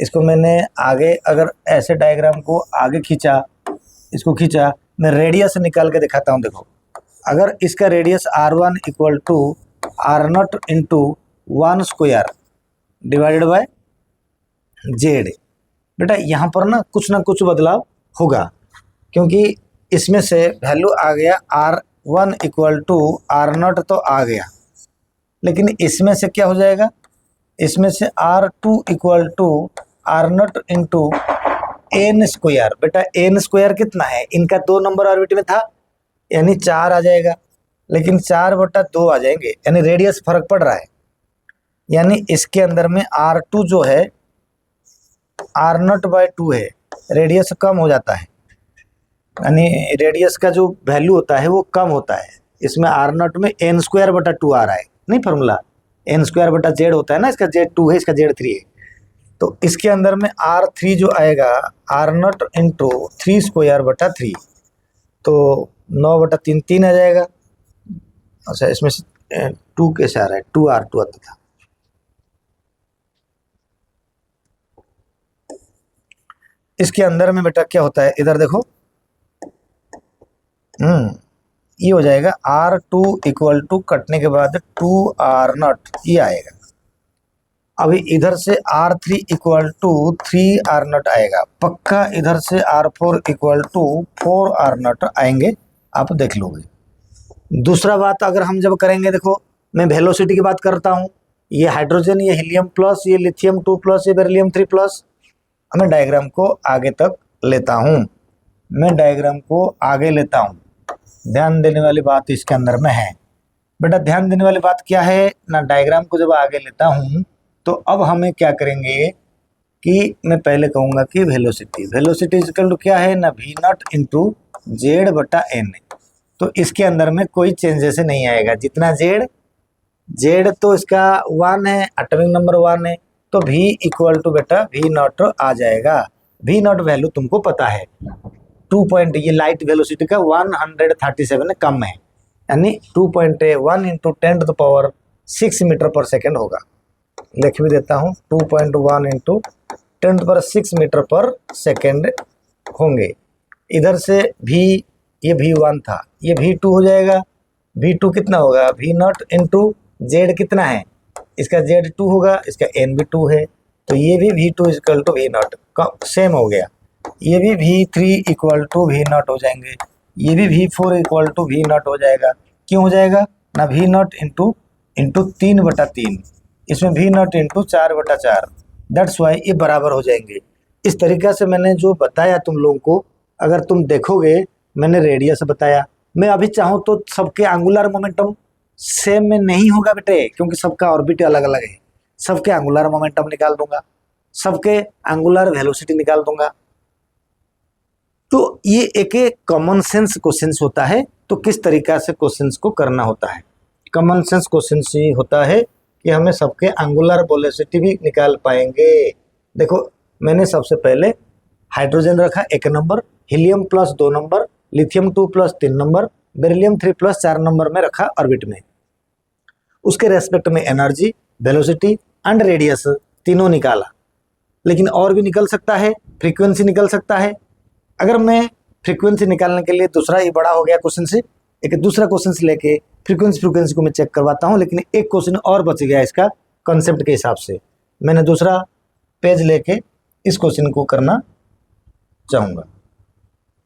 A: इसको मैंने आगे अगर ऐसे डायग्राम को आगे खींचा, इसको खींचा, मैं रेडियस निकाल के दिखाता हूँ। देखो, अगर इसका radius R1 equal to R0 into 1 square divided by Z, बेटा यहाँ पर ना कुछ बदलाव होगा, क्योंकि इसमें से वैल्यू आ गया R1 इक्वल टू R0 तो आ गया, लेकिन इसमें से क्या हो जाएगा? इसमें से R2 equal to R0 into n square. बेटा एन स्क्वायर कितना है? इनका 2 नंबर ऑर्बिट में था, यानी 4 आ जाएगा, लेकिन 4 बटा 2 आ जाएंगे, यानी रेडियस फर्क पड़ रहा है। यानी इसके अंदर में R2 जो है R0/2 है, रेडियस कम हो जाता है, यानी रेडियस का जो वैल्यू होता है वो कम होता है। इसमें R0 में n² बटा 2 आ रहा है, नहीं फॉर्मूला n² बटा जेड होता है ना, इसका Z2 है, इसका Z3 है, तो इसके अंदर में R3 जो आएगा R0 इंटू 3² 3, तो 9/3 3 आ जाएगा। अच्छा, इसमें से 2 कैसे आ रहा है, 2R2 आता था। इसके अंदर में बेटा क्या होता है, इधर देखो, ये हो जाएगा R2 इक्वल टू कटने के बाद 2R0 ये आएगा। अभी इधर से R3 इक्वल टू 3R0 आएगा, पक्का इधर से R4 इक्वल टू 4R0 आएंगे, आप देख लोगे। दूसरा बात अगर हम जब करेंगे, देखो मैं वेलोसिटी की बात करता हूँ, ये हाइड्रोजन, ये हीलियम प्लस, ये लिथियम 2+, ये बेरिलियम 3+। मैं डायग्राम को आगे तक लेता हूँ, मैं डायग्राम को आगे लेता हूँ। ध्यान देने वाली बात इसके अंदर में है बेटा, ध्यान देने वाली बात क्या है ना, डायग्राम को जब आगे लेता हूँ तो अब हमें क्या करेंगे कि मैं पहले कहूँगा कि वेलोसिटी इक्वल टू क्या है ना, V0 इंटू Z/n। तो इसके अंदर में कोई चेंजेस नहीं आएगा, जितना Z तो इसका 1 है, एटॉमिक नंबर 1 है, तो V इक्वल टू बेटा V0 आ जाएगा। V0 वैल्यू तुमको पता है 2 पॉइंट, ये लाइट वेलोसिटी का 137 कम है, यानी 2.1 इंटू 10⁶ मीटर पर सेकेंड होगा। लिख भी देता हूँ, 2.1 इंटू 10⁶ मीटर पर सेकेंड होंगे। इधर से ये V1 था, ये V2 हो जाएगा। V2 कितना होगा, V0 इंटू Z कितना है, इसका Z2 होगा, इसका N भी 2 है, तो ये भी V2 equal to V0 same हो गया। ये भी V3 इक्वल टू V0 हो जाएंगे, ये भी V4 इक्वल टू V0 हो जाएगा। क्यों हो जाएगा ना, V0 इंटू 3/3, इसमें V0 इंटू 4/4, दैट्स वाई ये बराबर हो जाएंगे। इस तरीक़ा से मैंने जो बताया तुम लोगों को, अगर तुम देखोगे, मैंने रेडियस बताया। मैं अभी चाहूँ तो सबके एंगुलर मोमेंटम सेम में नहीं होगा बेटे, क्योंकि सबका ऑर्बिट अलग अलग है। सबके एंगुलर मोमेंटम निकाल दूंगा, सबके एंगुलर वेलोसिटी निकाल दूंगा। तो ये एक कॉमन सेंस क्वेश्चंस होता है। तो किस तरीका से क्वेश्चंस को करना होता है, कॉमन सेंस क्वेश्चंस ये होता है कि हमें सबके एंगुलर वेलोसिटी भी निकाल पाएंगे। देखो मैंने सबसे पहले हाइड्रोजन रखा 1 number, helium plus 2 number, lithium 2+ 3 number, beryllium 3+ 4 number में रखा ऑर्बिट में। उसके रेस्पेक्ट में एनर्जी, वेलोसिटी एंड रेडियस तीनों निकाला। लेकिन और भी निकल सकता है, फ्रीक्वेंसी निकल सकता है। अगर मैं फ्रीक्वेंसी निकालने के लिए दूसरा ये बड़ा हो गया क्वेश्चन से, एक दूसरा क्वेश्चन लेके फ्रीक्वेंसी को मैं चेक करवाता हूँ। लेकिन एक क्वेश्चन और बच गया इसका कॉन्सेप्ट के हिसाब से, मैंने दूसरा पेज लेके इस क्वेश्चन को करना चाहूँगा।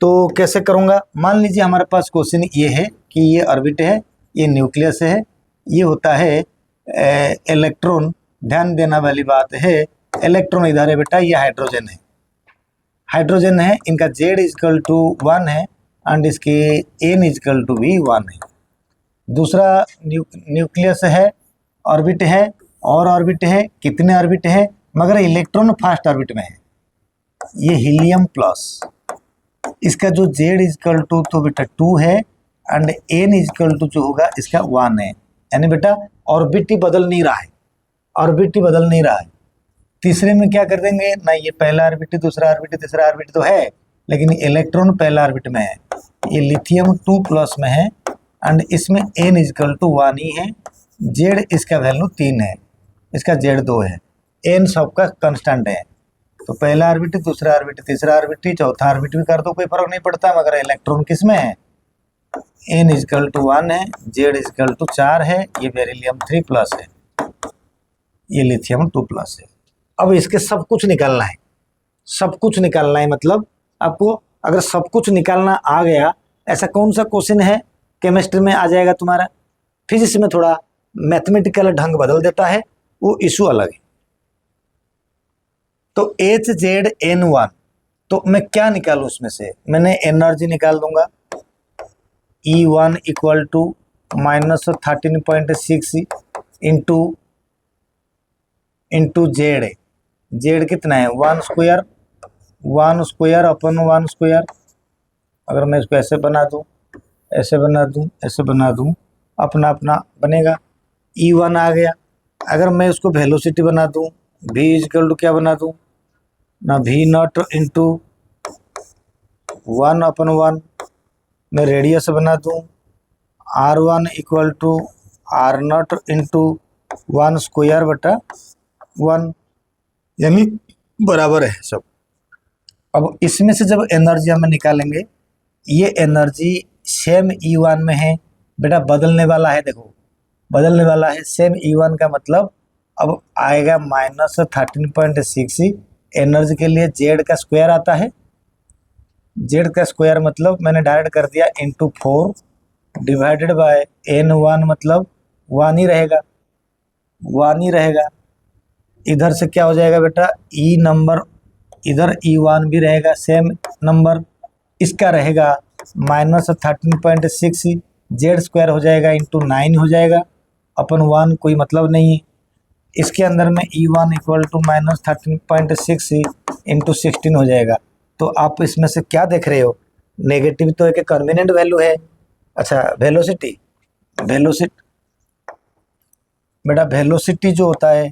A: तो कैसे करूँगा, मान लीजिए हमारे पास क्वेश्चन ये है कि ये ऑर्बिट है, ये न्यूक्लियस है, ये होता है इलेक्ट्रॉन। ध्यान देना वाली बात है, इलेक्ट्रॉन इधर है बेटा, ये हाइड्रोजन है, इनका Z इक्वल टू 1 है एंड इसकी N इक्वल टू भी 1 है। दूसरा न्यूक्लियस है, ऑर्बिट है, और ऑर्बिट है, कितने ऑर्बिट है, मगर इलेक्ट्रॉन फर्स्ट ऑर्बिट में है। ये हीलियम प्लस, इसका जो Z इक्वल टू तो बेटा 2 है एंड N इक्वल टू जो होगा इसका 1 है। यानी बेटा ऑर्बिट ही बदल नहीं रहा है, तीसरे में क्या कर देंगे ना, ये पहला ऑर्बिट, दूसरा ऑर्बिट, तीसरा ऑर्बिट तो है, लेकिन इलेक्ट्रॉन पहला ऑर्बिट में है। ये लिथियम 2+ में है एंड इसमें N इक्वल टू 1 ही है। Z इसका वैल्यू 3 है, इसका Z 2 है, N सबका कांस्टेंट है। तो पहला ऑर्बिट, दूसरा ऑर्बिट, तीसरा ऑर्बिट, चौथा ऑर्बिट भी कर दो, कोई फर्क नहीं पड़ता, मगर इलेक्ट्रॉन किस में है, N इक्वल टू 1 है, Z इक्वल टू 4 है, ये बेरिलियम 3+ है, ये लिथियम 2+ है। अब इसके सब कुछ निकालना है, मतलब आपको अगर सब कुछ निकालना आ गया, ऐसा कौन सा क्वेश्चन है केमिस्ट्री में आ जाएगा तुम्हारा, फिजिक्स में थोड़ा मैथमेटिकल ढंग बदल देता है, वो इशू अलग है। तो HZN1, तो मैं क्या निकालूं उसमें से, मैंने एनर्जी निकाल दूंगा, E1 equal to -13.6 into Z कितना है, 1 स्क्वायर अपन 1 स्क्वायर। अगर मैं इसको ऐसे बना दूं, अपना बनेगा, E1 आ गया। अगर मैं उसको वेलोसिटी बना दूं, v इजकल टू क्या बना दूँ ना, वी नॉट इंटू 1/1 में रेडियस बना दूँ r1 equal to r naught into 1/1, यानी बराबर है सब। अब इसमें से जब एनर्जी हमें निकालेंगे, ये एनर्जी सेम E1 में है बेटा, बदलने वाला है, देखो बदलने वाला है सेम E1 का मतलब अब आएगा -13.6। एनर्जी के लिए जेड का स्क्वायर आता है, जेड का स्क्वायर मतलब मैंने डायरेक्ट कर दिया इंटू 4 डिवाइडेड बाय N1 मतलब 1 ही रहेगा, 1 ही रहेगा। इधर से क्या हो जाएगा बेटा, ई नंबर, इधर E1 भी रहेगा सेम नंबर, इसका रहेगा -13.6, जेड स्क्वायर हो जाएगा इंटू 9 हो जाएगा अपन 1, कोई मतलब नहीं है। इसके अंदर में E1 इक्वल टू -13.6 इंटू 16 हो जाएगा। तो आप इसमें से क्या देख रहे हो, नेगेटिव तो एक कन्वीनियंट वैल्यू है। अच्छा वेलोसिटी, बेटा वेलोसिटी जो होता है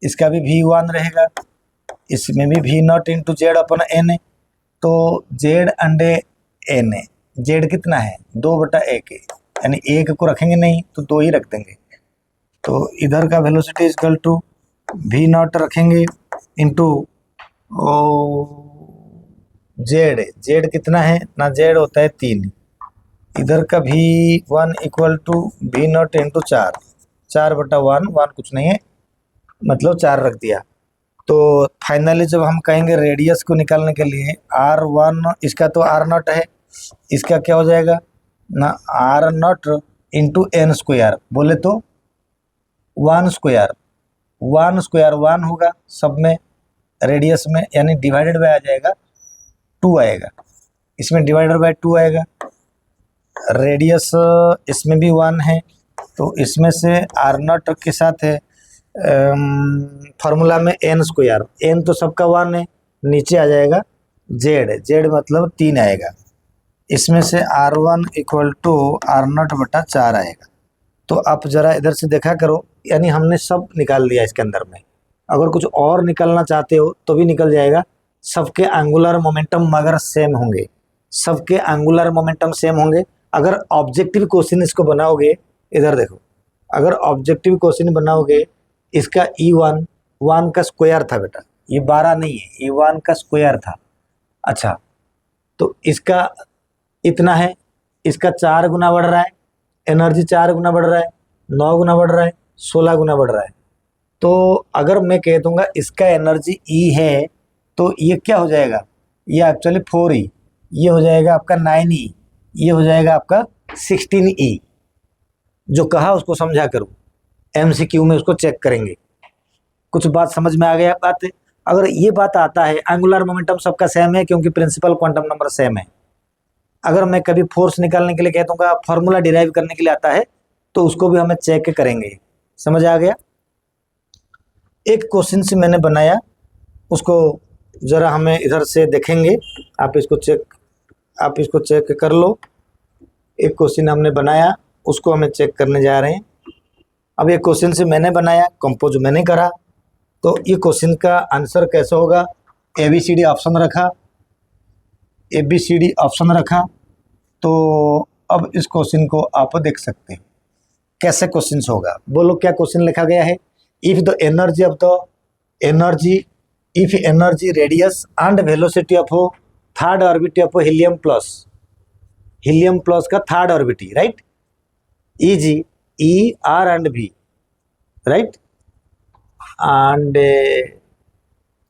A: इसका भी V1 रहेगा, इसमें भी V naught into Z upon n है। तो जेड अंडे एन है, जेड कितना है 2/1 है, यानी 1 को रखेंगे नहीं तो 2 ही रख देंगे। तो इधर का velocity equal to V naught रखेंगे इंटू जेड, जेड कितना है ना, जेड होता है 3। इधर का V1 equal to V naught into 4/1, 1 कुछ नहीं है मतलब 4 रख दिया। तो फाइनली जब हम कहेंगे रेडियस को निकालने के लिए R1, इसका तो R नॉट है, इसका क्या हो जाएगा ना R naught into n square, बोले तो 1 स्क्वायर, 1 होगा सब में रेडियस में, यानी डिवाइडेड बाय आ जाएगा 2 आएगा, इसमें डिवाइडेड बाय 2 आएगा। रेडियस इसमें भी 1 है तो इसमें से R नॉट के साथ है फार्मूला में n स्क्वायर, n तो सबका 1 है, नीचे आ जाएगा जेड, जेड मतलब 3 आएगा, इसमें से R1 इक्वल टू R0/4 आएगा। तो आप जरा इधर से देखा करो, यानी हमने सब निकाल दिया इसके अंदर में। अगर कुछ और निकालना चाहते हो तो भी निकल जाएगा, सबके एंगुलर मोमेंटम मगर सेम होंगे, सबके एंगुलर मोमेंटम सेम होंगे। अगर ऑब्जेक्टिव क्वेश्चन इसको बनाओगे, इधर देखो, अगर ऑब्जेक्टिव क्वेश्चन बनाओगे, इसका E1 1 का स्क्वायर था बेटा, ये 12 नहीं है, ये 1 का स्क्वायर था। अच्छा तो इसका इतना है, इसका 4 गुना बढ़ रहा है, एनर्जी 4 गुना बढ़ रहा है, 9 गुना बढ़ रहा है, 16 गुना बढ़ रहा है। तो अगर मैं कह दूंगा इसका एनर्जी E है तो ये क्या हो जाएगा, ये एक्चुअली 4E, ये हो जाएगा आपका 9E, ये हो जाएगा आपका 16E। जो कहा उसको समझा करो, MCQ में उसको चेक करेंगे। कुछ बात समझ में आ गया बात? अगर ये बात आता है, एंगुलर मोमेंटम सबका सेम है क्योंकि प्रिंसिपल क्वांटम नंबर सेम है। अगर मैं कभी फोर्स निकालने के लिए कह दूंगा, फॉर्मूला डिराइव करने के लिए आता है, तो उसको भी हमें चेक करेंगे। समझ आ गया? एक क्वेश्चन से मैंने बनाया, उसको जरा हमें इधर से देखेंगे, आप इसको चेक कर लो। एक क्वेश्चन हमने बनाया, उसको हमें चेक करने जा रहे हैं। अब ये क्वेश्चन से मैंने बनाया, कंपोज मैंने करा, तो ये क्वेश्चन का आंसर कैसे होगा, ABCD ऑप्शन रखा। तो अब इस क्वेश्चन को आप देख सकते हैं कैसे क्वेश्चन होगा। बोलो क्या क्वेश्चन लिखा गया है। If energy radius and velocity of third orbit of helium plus का third orbit, right, E R and V, right, and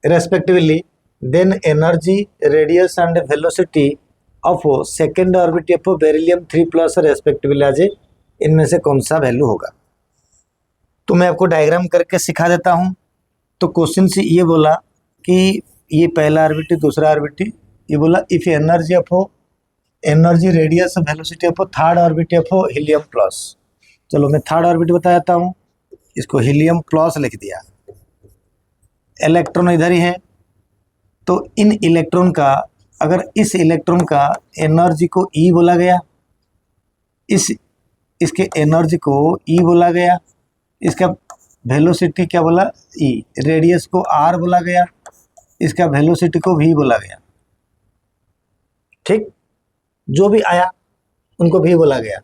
A: respectively, then energy, radius and velocity of second orbit of beryllium 3+ respectively आज इनमें से कौन सा वैल्यू होगा। तो मैं आपको डायग्राम करके सिखा देता हूँ। तो क्वेश्चन से ये बोला कि ये पहला ऑर्बिट, दूसरा ऑर्बिट, ये बोला if energy radius velocity of third orbit of helium plus. चलो मैं थर्ड ऑर्बिट बता देता हूँ, इसको हीलियम प्लस लिख दिया। इलेक्ट्रॉन इधर ही है, तो इन इलेक्ट्रॉन का, अगर इस इलेक्ट्रॉन का एनर्जी को E बोला गया, इसके एनर्जी को E बोला गया, इसका वेलोसिटी क्या बोला, ई, रेडियस को आर बोला गया, इसका वेलोसिटी को वी बोला गया, ठीक, जो भी आया उनको भी बोला गया।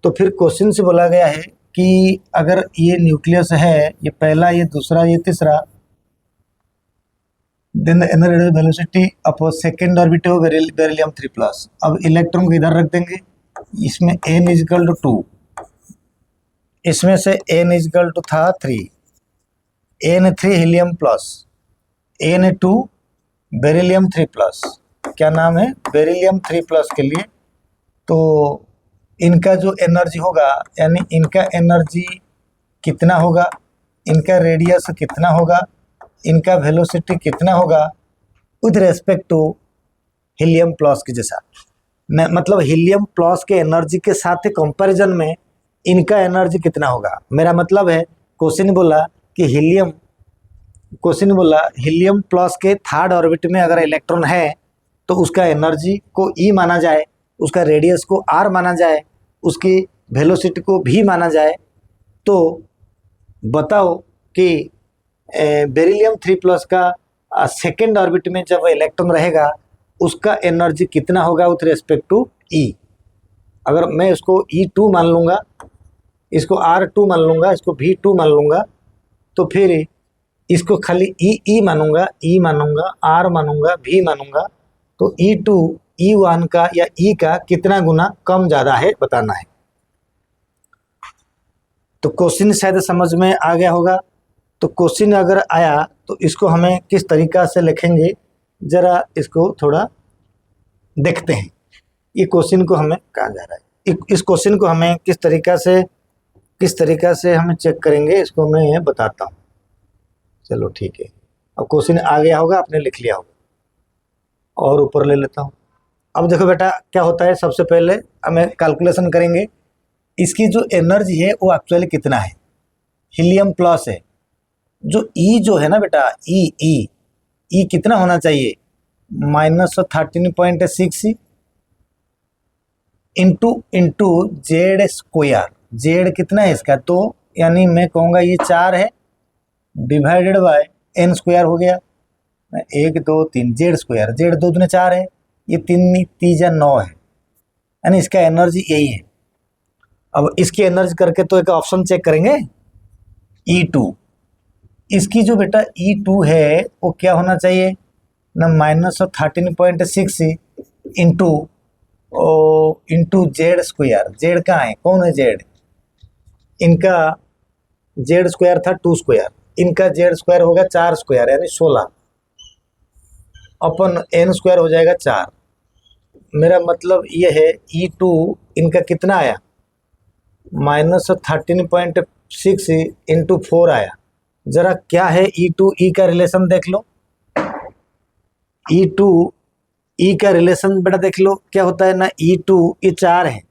A: तो फिर क्वेश्चन से बोला गया है कि अगर ये न्यूक्लियस है, ये पहला, ये दूसरा, ये तीसरा, then the energy velocity upon second orbit हो बेरिलियम 3+। अब इलेक्ट्रॉन को इधर रख देंगे, इसमें n इजकल टू 2, इसमें से n इजकल टू था 3, n3 helium plus, n2 beryllium 3+, क्या नाम है, बेरिलियम 3+ के लिए। तो इनका जो एनर्जी होगा, यानी इनका एनर्जी कितना होगा, इनका रेडियस कितना होगा, इनका वेलोसिटी कितना होगा with respect to helium plus के जैसा। मैं मतलब हीलियम प्लस के एनर्जी के साथ कंपैरिजन में इनका एनर्जी कितना होगा। मेरा मतलब है क्वेश्चन बोला कि हीलियम प्लस के थर्ड ऑर्बिट में अगर इलेक्ट्रॉन है तो उसका एनर्जी को ई माना जाए, उसका रेडियस को आर माना जाए, उसकी वेलोसिटी को भी माना जाए। तो बताओ कि बेरिलियम 3+ का सेकेंड ऑर्बिट में जब इलेक्ट्रॉन रहेगा उसका एनर्जी कितना होगा विथ रेस्पेक्ट टू ई। अगर मैं इसको E2 मान लूँगा, इसको R2 मान लूँगा, इसको V2 मान लूँगा, तो फिर इसको खाली ई मानूंगा, ई मानूंगा, आर मानूंगा, भी मानूंगा, तो E2 E1 का या ई का कितना गुना कम ज़्यादा है बताना है। तो क्वेश्चन शायद समझ में आ गया होगा। तो क्वेश्चन अगर आया तो इसको हमें किस तरीका से लिखेंगे, ज़रा इसको थोड़ा देखते हैं। ये क्वेश्चन को हमें कहा जा रहा है, इस क्वेश्चन को हमें किस तरीका से हमें चेक करेंगे, इसको मैं बताता हूँ। चलो ठीक है, अब क्वेश्चन आ गया होगा, आपने लिख लिया होगा, और ऊपर ले लेता हूँ। अब देखो बेटा क्या होता है, सबसे पहले हमें कैलकुलेशन करेंगे, इसकी जो एनर्जी है वो एक्चुअली कितना है, हीलियम प्लस है, जो ई जो है ना बेटा, ई कितना होना चाहिए, -13.6 इंटू जेड स्क्वायर। जेड कितना है इसका, तो यानी मैं कहूँगा ये 4 है, डिवाइडेड बाय n स्क्वायर हो गया, 1 2 3 जेड स्क्वायर, जेड 2 दूनी 4 है, ये 3 3 9 है, यानी इसका एनर्जी यही है। अब इसकी एनर्जी करके तो एक ऑप्शन चेक करेंगे, E2, इसकी जो बेटा E2 है वो क्या होना चाहिए ना, -13.6 इंटू जेड स्क्वायर। जेड कहाँ है, कौन है जेड, इनका जेड स्क्वायर था 2 स्क्वायर, इनका जेड स्क्वायर होगा 4 स्क्वायर यानी 16 अपन n स्क्वायर हो जाएगा 4। मेरा मतलब ये है E2 इनका कितना आया, -13.6 इंटू 4 आया। जरा क्या है E2 E का रिलेशन देख लो, E2 E का रिलेशन बेटा देख लो क्या होता है ना, E2 ये 4 है,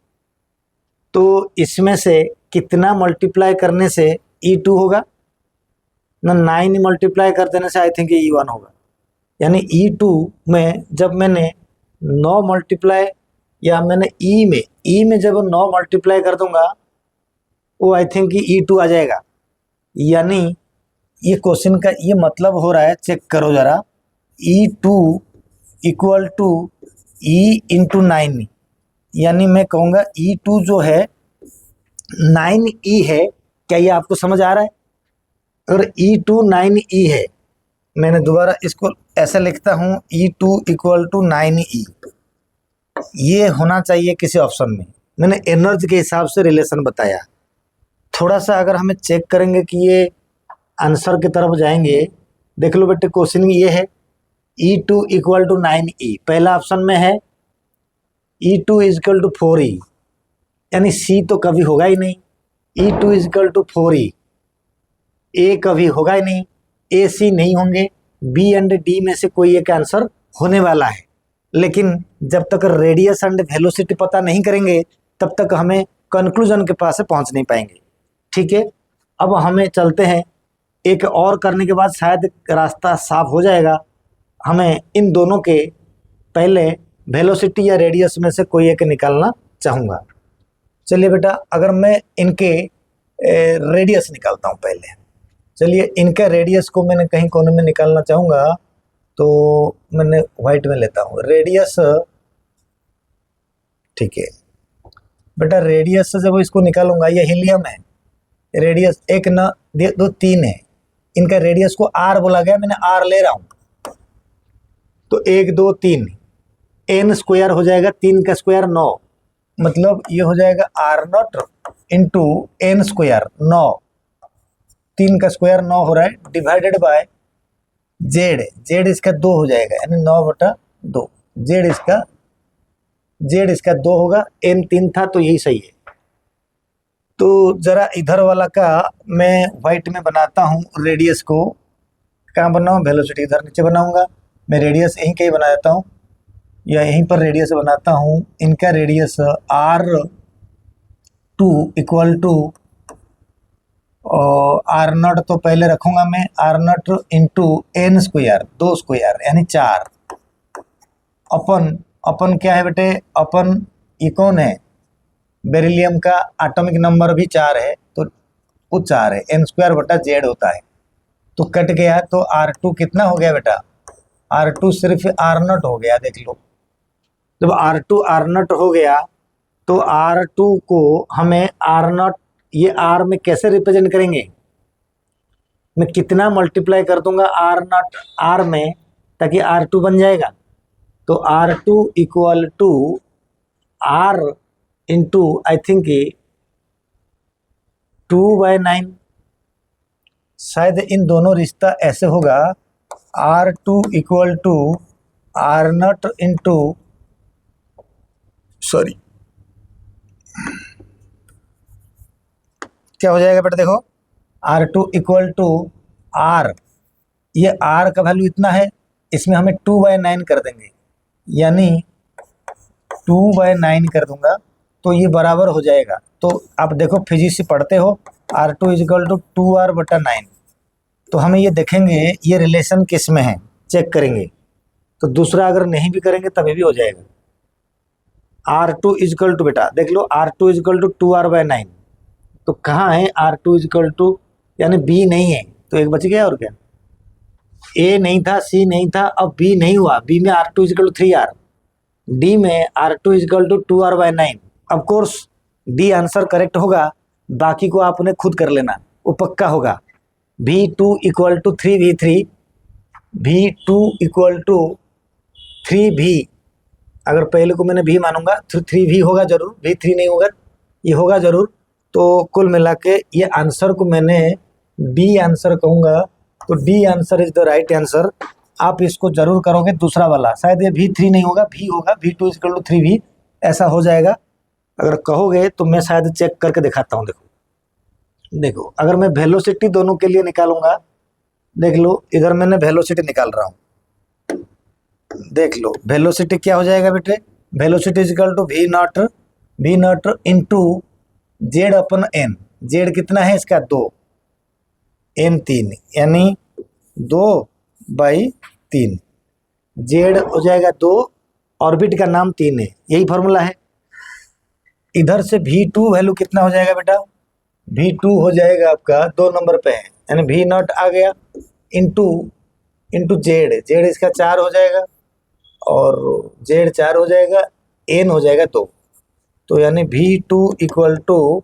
A: तो इसमें से कितना मल्टीप्लाई करने से E2 होगा ना, 9 मल्टीप्लाई कर देने से आई थिंक E1 होगा। यानी E2 में जब मैंने 9 मल्टीप्लाई, या मैंने ई में जब 9 मल्टीप्लाई कर दूंगा वो आई थिंक E2 आ जाएगा। यानी ये क्वेश्चन का ये मतलब हो रहा है, चेक करो ज़रा, E2 equal to E into 9, यानी मैं कहूँगा E2 जो है 9E है। क्या ये आपको समझ आ रहा है, अगर E2 9E है, मैंने दोबारा इसको ऐसा लिखता हूँ, E2 इक्वल टू 9E, ये होना चाहिए किसी ऑप्शन में। मैंने एनर्जी के हिसाब से रिलेशन बताया। थोड़ा सा अगर हमें चेक करेंगे कि ये आंसर की तरफ जाएंगे, देख लो बेटे क्वेश्चन ये है, E2 इक्वल टू 9E, पहला ऑप्शन में है E2 इक्वल टू 4E, यानी C तो कभी होगा ही नहीं, E2 equal to 4E, A कभी होगा ही नहीं, A C नहीं होंगे, B एंड D में से कोई एक आंसर होने वाला है। लेकिन जब तक रेडियस एंड वेलोसिटी पता नहीं करेंगे तब तक हमें कंक्लूजन के पास पहुंच नहीं पाएंगे। ठीक है, अब हमें चलते हैं, एक और करने के बाद शायद रास्ता साफ हो जाएगा। हमें इन दोनों के पहले वेलोसिटी या रेडियस में से कोई एक निकालना चाहूँगा। चलिए बेटा, अगर मैं इनके रेडियस निकालता हूँ पहले, चलिए इनका रेडियस को मैंने कहीं कोने में निकालना चाहूँगा, तो मैंने व्हाइट में लेता हूँ रेडियस। ठीक है बेटा, रेडियस से जब इसको निकालूंगा, ये हीलियम है, रेडियस एक न दो तीन है, इनका रेडियस को आर बोला गया, मैंने आर ले रहा हूं, तो एक दो तीन, एन स्क्वायर हो जाएगा, 3 का स्क्वायर 9, मतलब ये हो जाएगा r naught into n square 9, 3 का स्क्वायर 9 हो रहा है, डिवाइडेड बाय जेड इसका 2 हो जाएगा, यानी 9/2, जेड इसका 2 होगा, एन 3 था तो यही सही है। तो जरा इधर वाला का मैं व्हाइट में बनाता हूँ, रेडियस को कहाँ बनाऊँ, वेलोसिटी इधर नीचे बनाऊंगा, मैं रेडियस यहीं कहीं बना देता हूँ, या यहीं पर रेडियस बनाता हूँ। इनका radius R2 equal to r naught, तो पहले रखूंगा मैं r naught into n square, 2 square यानी 4, अपन क्या है बेटे, अपन ये कौन है, बेरिलियम का एटॉमिक नंबर भी 4 है, तो वो 4 है, एन स्क्वायर बटा जेड होता है, तो कट गया, तो R2 कितना हो गया बेटा, R2 सिर्फ आर नॉट हो गया, देख लो, जब R2 आर नॉट हो गया तो R2 को हमें आर नॉट, ये आर में कैसे रिप्रेजेंट करेंगे, मैं कितना मल्टीप्लाई कर दूंगा आर नॉट आर में, ताकि R2 बन जाएगा, तो R2 equal to r into I think 2/9, शायद इन दोनों रिश्ता ऐसे होगा, R2 equal to r naught into, sorry क्या हो जाएगा बेटा, देखो R2 इक्वल टू आर, ये R का वैल्यू इतना है, इसमें हमें 2/9 कर देंगे, यानी 2/9 कर दूंगा, तो ये बराबर हो जाएगा। तो आप देखो फिजिक्स से पढ़ते हो, R2 इक्वल टू 2R/9, तो हमें ये देखेंगे ये रिलेशन किस में है, चेक करेंगे, तो दूसरा अगर नहीं भी करेंगे तभी भी हो जाएगा। R2 इक्वल टू, बेटा देख लो, R2 इक्वल टू 2R/9, तो कहाँ है R2 इक्वल टू, यानी B नहीं है, तो एक बच गया, और क्या, A नहीं था, C नहीं था, अब B नहीं हुआ, B में R2 equal to 3R, D में R2 equal to 2R/9, of course D answer correct होगा, बाकी को आपने खुद कर लेना, वो पक्का होगा। V2 equal to 3V3, V2 equal to 3V, अगर पहले को मैंने V मानूंगा तो 3V होगा जरूर, V3 नहीं होगा, ये होगा जरूर, तो कुल मिला के ये आंसर को मैंने D आंसर कहूँगा, तो D answer is the right answer. आप इसको जरूर करोगे, दूसरा वाला शायद ये V3 नहीं होगा, V होगा, V2 इक्वल टू 3V, ऐसा हो जाएगा। अगर कहोगे तो मैं शायद चेक करके दिखाता हूँ, देखो अगर मैं वेलोसिटी दोनों के लिए निकालूंगा, देख लो इधर मैंने वेलोसिटी निकाल रहा हूँ, देख लो वेलोसिटी क्या हो जाएगा बेटे, velocity equal to v naught into Z upon n, Z कितना है इसका 2, एन 3, यानी 2/3, जेड हो जाएगा 2, ऑर्बिट का नाम 3 है, यही फॉर्मूला है। इधर से V2 वैल्यू कितना हो जाएगा बेटा, V2 हो जाएगा आपका 2 नंबर पे है, यानी V नॉट आ गया इंटू जेड इसका 4 हो जाएगा, और जेड 4 हो जाएगा, एन हो जाएगा 2, तो यानी V2 equal to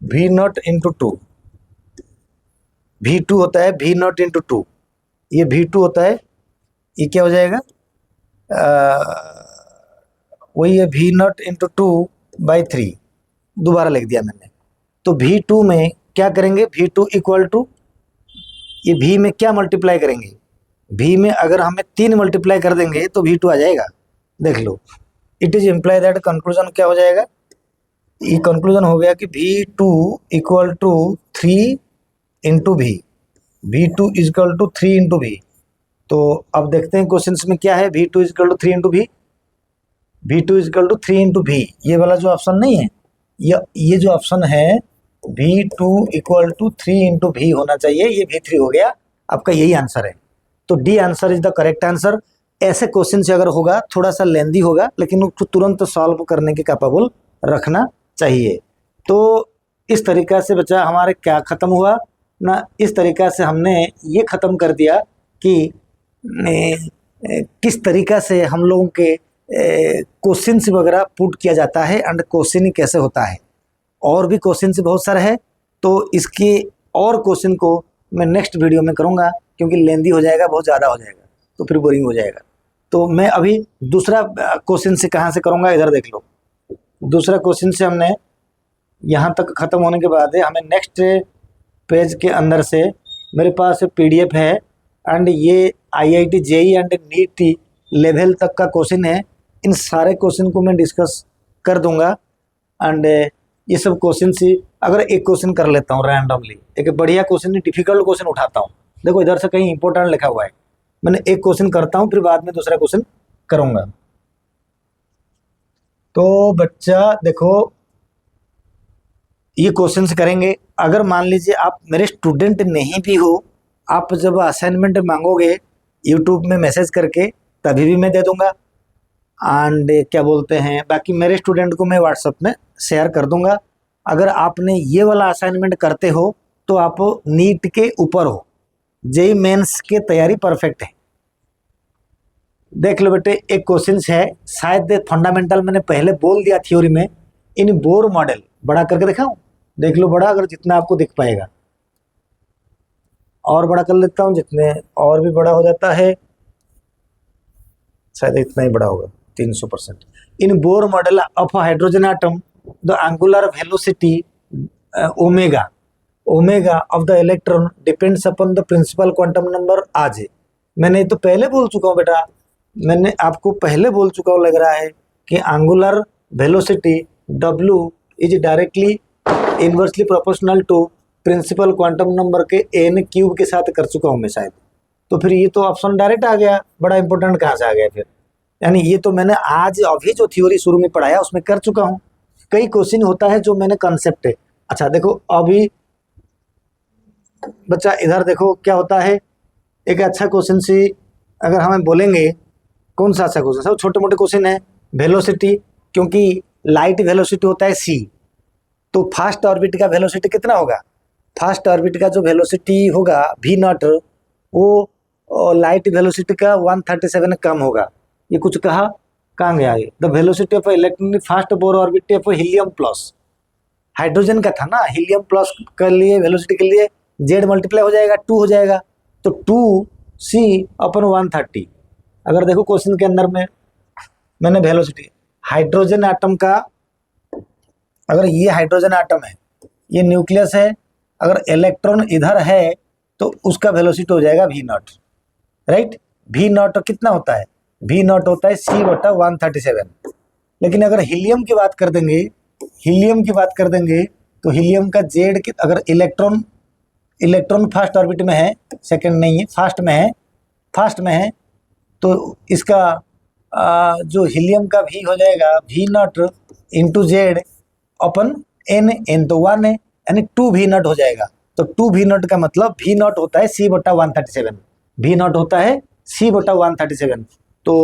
A: V naught into 2, V2 होता है V नॉट इंटू 2, ये V2 होता है, ये क्या हो जाएगा, वही है V नॉट इंटू 2/3, दोबारा लिख दिया मैंने। तो V2 में क्या करेंगे, V2 इक्वल टू, ये V में क्या मल्टीप्लाई करेंगे, V में अगर हमें 3 मल्टीप्लाई कर देंगे तो V2 आ जाएगा, देख लो, it is imply that, conclusion क्या हो जाएगा, ये कंक्लूजन हो गया कि V2 equal to 3 into V, V2 equal to 3 into V। तो अब देखते हैं क्वेश्चन में क्या है, V2 equal to 3 into V, V2 equal to 3 into V, ये वाला जो ऑप्शन नहीं है, ये जो ऑप्शन है V2 equal to 3 into V होना चाहिए, ये V3 हो गया, आपका यही आंसर है। तो D answer is the correct answer. ऐसे क्वेश्चन से अगर होगा, थोड़ा सा लेंदी होगा, लेकिन उसको तुरंत सॉल्व करने के कैपेबल रखना चाहिए। तो इस तरीका से बच्चा हमारे क्या खत्म हुआ, ना इस तरीक़ा से हमने ये ख़त्म कर दिया कि किस तरीक़ा से हम लोगों के क्वेश्चंस वगैरह पुट किया जाता है एंड क्वेश्चन कैसे होता है। और भी क्वेश्चंस बहुत सारे हैं, तो इसके और क्वेश्चन को मैं नेक्स्ट वीडियो में करूँगा, क्योंकि लेंदी हो जाएगा, बहुत ज़्यादा हो जाएगा तो फिर बोरिंग हो जाएगा। तो मैं अभी दूसरा क्वेश्चन से कहाँ से करूँगा, इधर देख लो। दूसरा क्वेश्चन से हमने यहाँ तक ख़त्म होने के बाद हमें नेक्स्ट पेज के अंदर से मेरे पास PDF है एंड ये IIT JEE and NEET level तक का क्वेश्चन है। इन सारे क्वेश्चन को मैं डिस्कस कर दूंगा एंड ये सब क्वेश्चन ही अगर एक क्वेश्चन कर लेता हूँ रैंडमली, एक बढ़िया क्वेश्चन, डिफिकल्ट क्वेश्चन उठाता हूँ। देखो इधर से कहीं इंपॉर्टेंट लिखा हुआ है, मैंने एक क्वेश्चन करता हूँ फिर बाद में दूसरा क्वेश्चन करूँगा। तो बच्चा देखो ये क्वेश्चन करेंगे। अगर मान लीजिए आप मेरे स्टूडेंट नहीं भी हो, आप जब असाइनमेंट मांगोगे यूट्यूब में मैसेज करके तभी भी मैं दे दूंगा एंड क्या बोलते हैं, बाकी मेरे स्टूडेंट को मैं व्हाट्सएप में शेयर कर दूंगा। अगर आपने ये वाला असाइनमेंट करते हो तो आप नीट के ऊपर हो, जेईई मेंस के तैयारी परफेक्ट है। देख लो बेटे, एक क्वेश्चन है, शायद फंडामेंटल मैंने पहले बोल दिया थ्योरी में। इन बोर मॉडल बड़ा करके दिखाऊं, देख लो बड़ा, अगर जितना आपको दिख पाएगा। और बड़ा कर लेता हूं, जितने और भी बड़ा हो जाता है, शायद इतना ही बड़ा होगा, 300%। In Bohr model of hydrogen atom the angular velocity omega of the electron depends upon the principal quantum number आज है। मैंने तो पहले बोल चुका हूँ बेटा, मैंने आपको पहले बोल चुका हूँ, लग रहा है कि angular velocity W is directly inversely proportional to principal quantum number के n क्यूब के साथ कर चुका हूँ मैं शायद। तो फिर ये तो ऑप्शन डायरेक्ट आ गया, बड़ा इंपॉर्टेंट कहाँ से आ गया फिर, यानी ये तो मैंने आज अभी जो थ्योरी शुरू में पढ़ाया उसमें कर चुका हूँ। कई क्वेश्चन होता है जो मैंने कंसेप्ट है। अच्छा देखो अभी बच्चा इधर देखो क्या होता है, एक अच्छा क्वेश्चन सी अगर हमें बोलेंगे, कौन सा अच्छा क्वेश्चन, सब छोटे मोटे क्वेश्चन है। वेलोसिटी, क्योंकि लाइट वेलोसिटी होता है c, तो फास्ट ऑर्बिट का वेलोसिटी कितना होगा, फास्ट ऑर्बिट का जो वेलोसिटी होगा v0 वो लाइट वेलोसिटी का 137 कम होगा। ये कुछ कहा, कहाँ गया ये, the velocity of electron fast bore orbit of helium plus, hydrogen का था ना, हीलियम प्लस के लिए वेलोसिटी के लिए z मल्टीप्लाई हो जाएगा 2 हो जाएगा, तो 2c/130। अगर देखो क्वेश्चन के अंदर में मैंने वेलोसिटी हाइड्रोजन एटम का, अगर ये हाइड्रोजन एटम है, ये न्यूक्लियस है, अगर इलेक्ट्रॉन इधर है तो उसका वेलोसिटी हो जाएगा v0, राइट। v0 कितना होता है, v0 होता है c/137। लेकिन अगर हीलियम की बात कर देंगे, हीलियम की बात कर देंगे तो हीलियम का z की, अगर इलेक्ट्रॉन फर्स्ट ऑर्बिट में है, सेकंड नहीं है, फास्ट में है, तो इसका जो हीलियम का v हो जाएगा v0 इंटू z अपन n तो 1 है, यानी 2v0 हो जाएगा। तो 2v0 का मतलब v0 होता है c/137, v0 होता है c/137। तो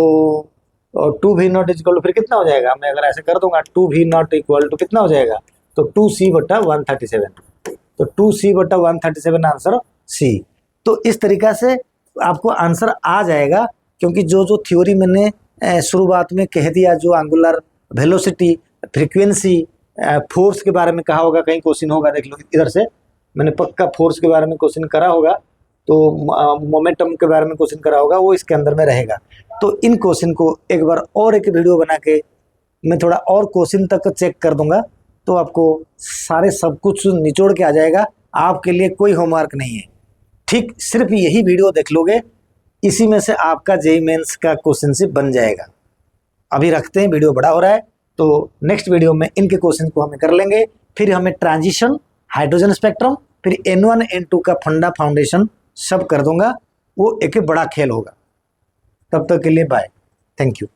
A: 2v0 इक्वल टू फिर कितना हो जाएगा, मैं अगर ऐसे कर दूंगा 2v0 इक्वल टू कितना हो जाएगा, तो 2c/137, तो 2c/137 आंसर c। तो इस तरीका से आपको आंसर आ जाएगा, क्योंकि जो थ्योरी मैंने शुरुआत में कह दिया, जो एंगुलर वेलोसिटी, फ्रीक्वेंसी, फोर्स के बारे में कहा होगा, कहीं क्वेश्चन होगा, देख लो इधर से मैंने पक्का फोर्स के बारे में क्वेश्चन करा होगा, तो मोमेंटम के बारे में क्वेश्चन करा होगा, वो इसके अंदर में रहेगा। तो इन क्वेश्चन को एक बार और एक वीडियो बना के मैं थोड़ा और क्वेश्चन तक चेक कर दूंगा, तो आपको सारे सब कुछ निचोड़ के आ जाएगा। आपके लिए कोई होमवर्क नहीं है, ठीक, सिर्फ यही वीडियो देख लोगे, इसी में से आपका जेईई मेंस का क्वेश्चन से बन जाएगा। अभी रखते हैं, वीडियो बड़ा हो रहा है, तो नेक्स्ट वीडियो में इनके क्वेश्चन को हमें कर लेंगे। फिर हमें ट्रांजिशन, हाइड्रोजन स्पेक्ट्रम, फिर N1 N2 का फंडा फाउंडेशन सब कर दूंगा, वो एक बड़ा खेल होगा। तब तक के लिए बाय, थैंक यू।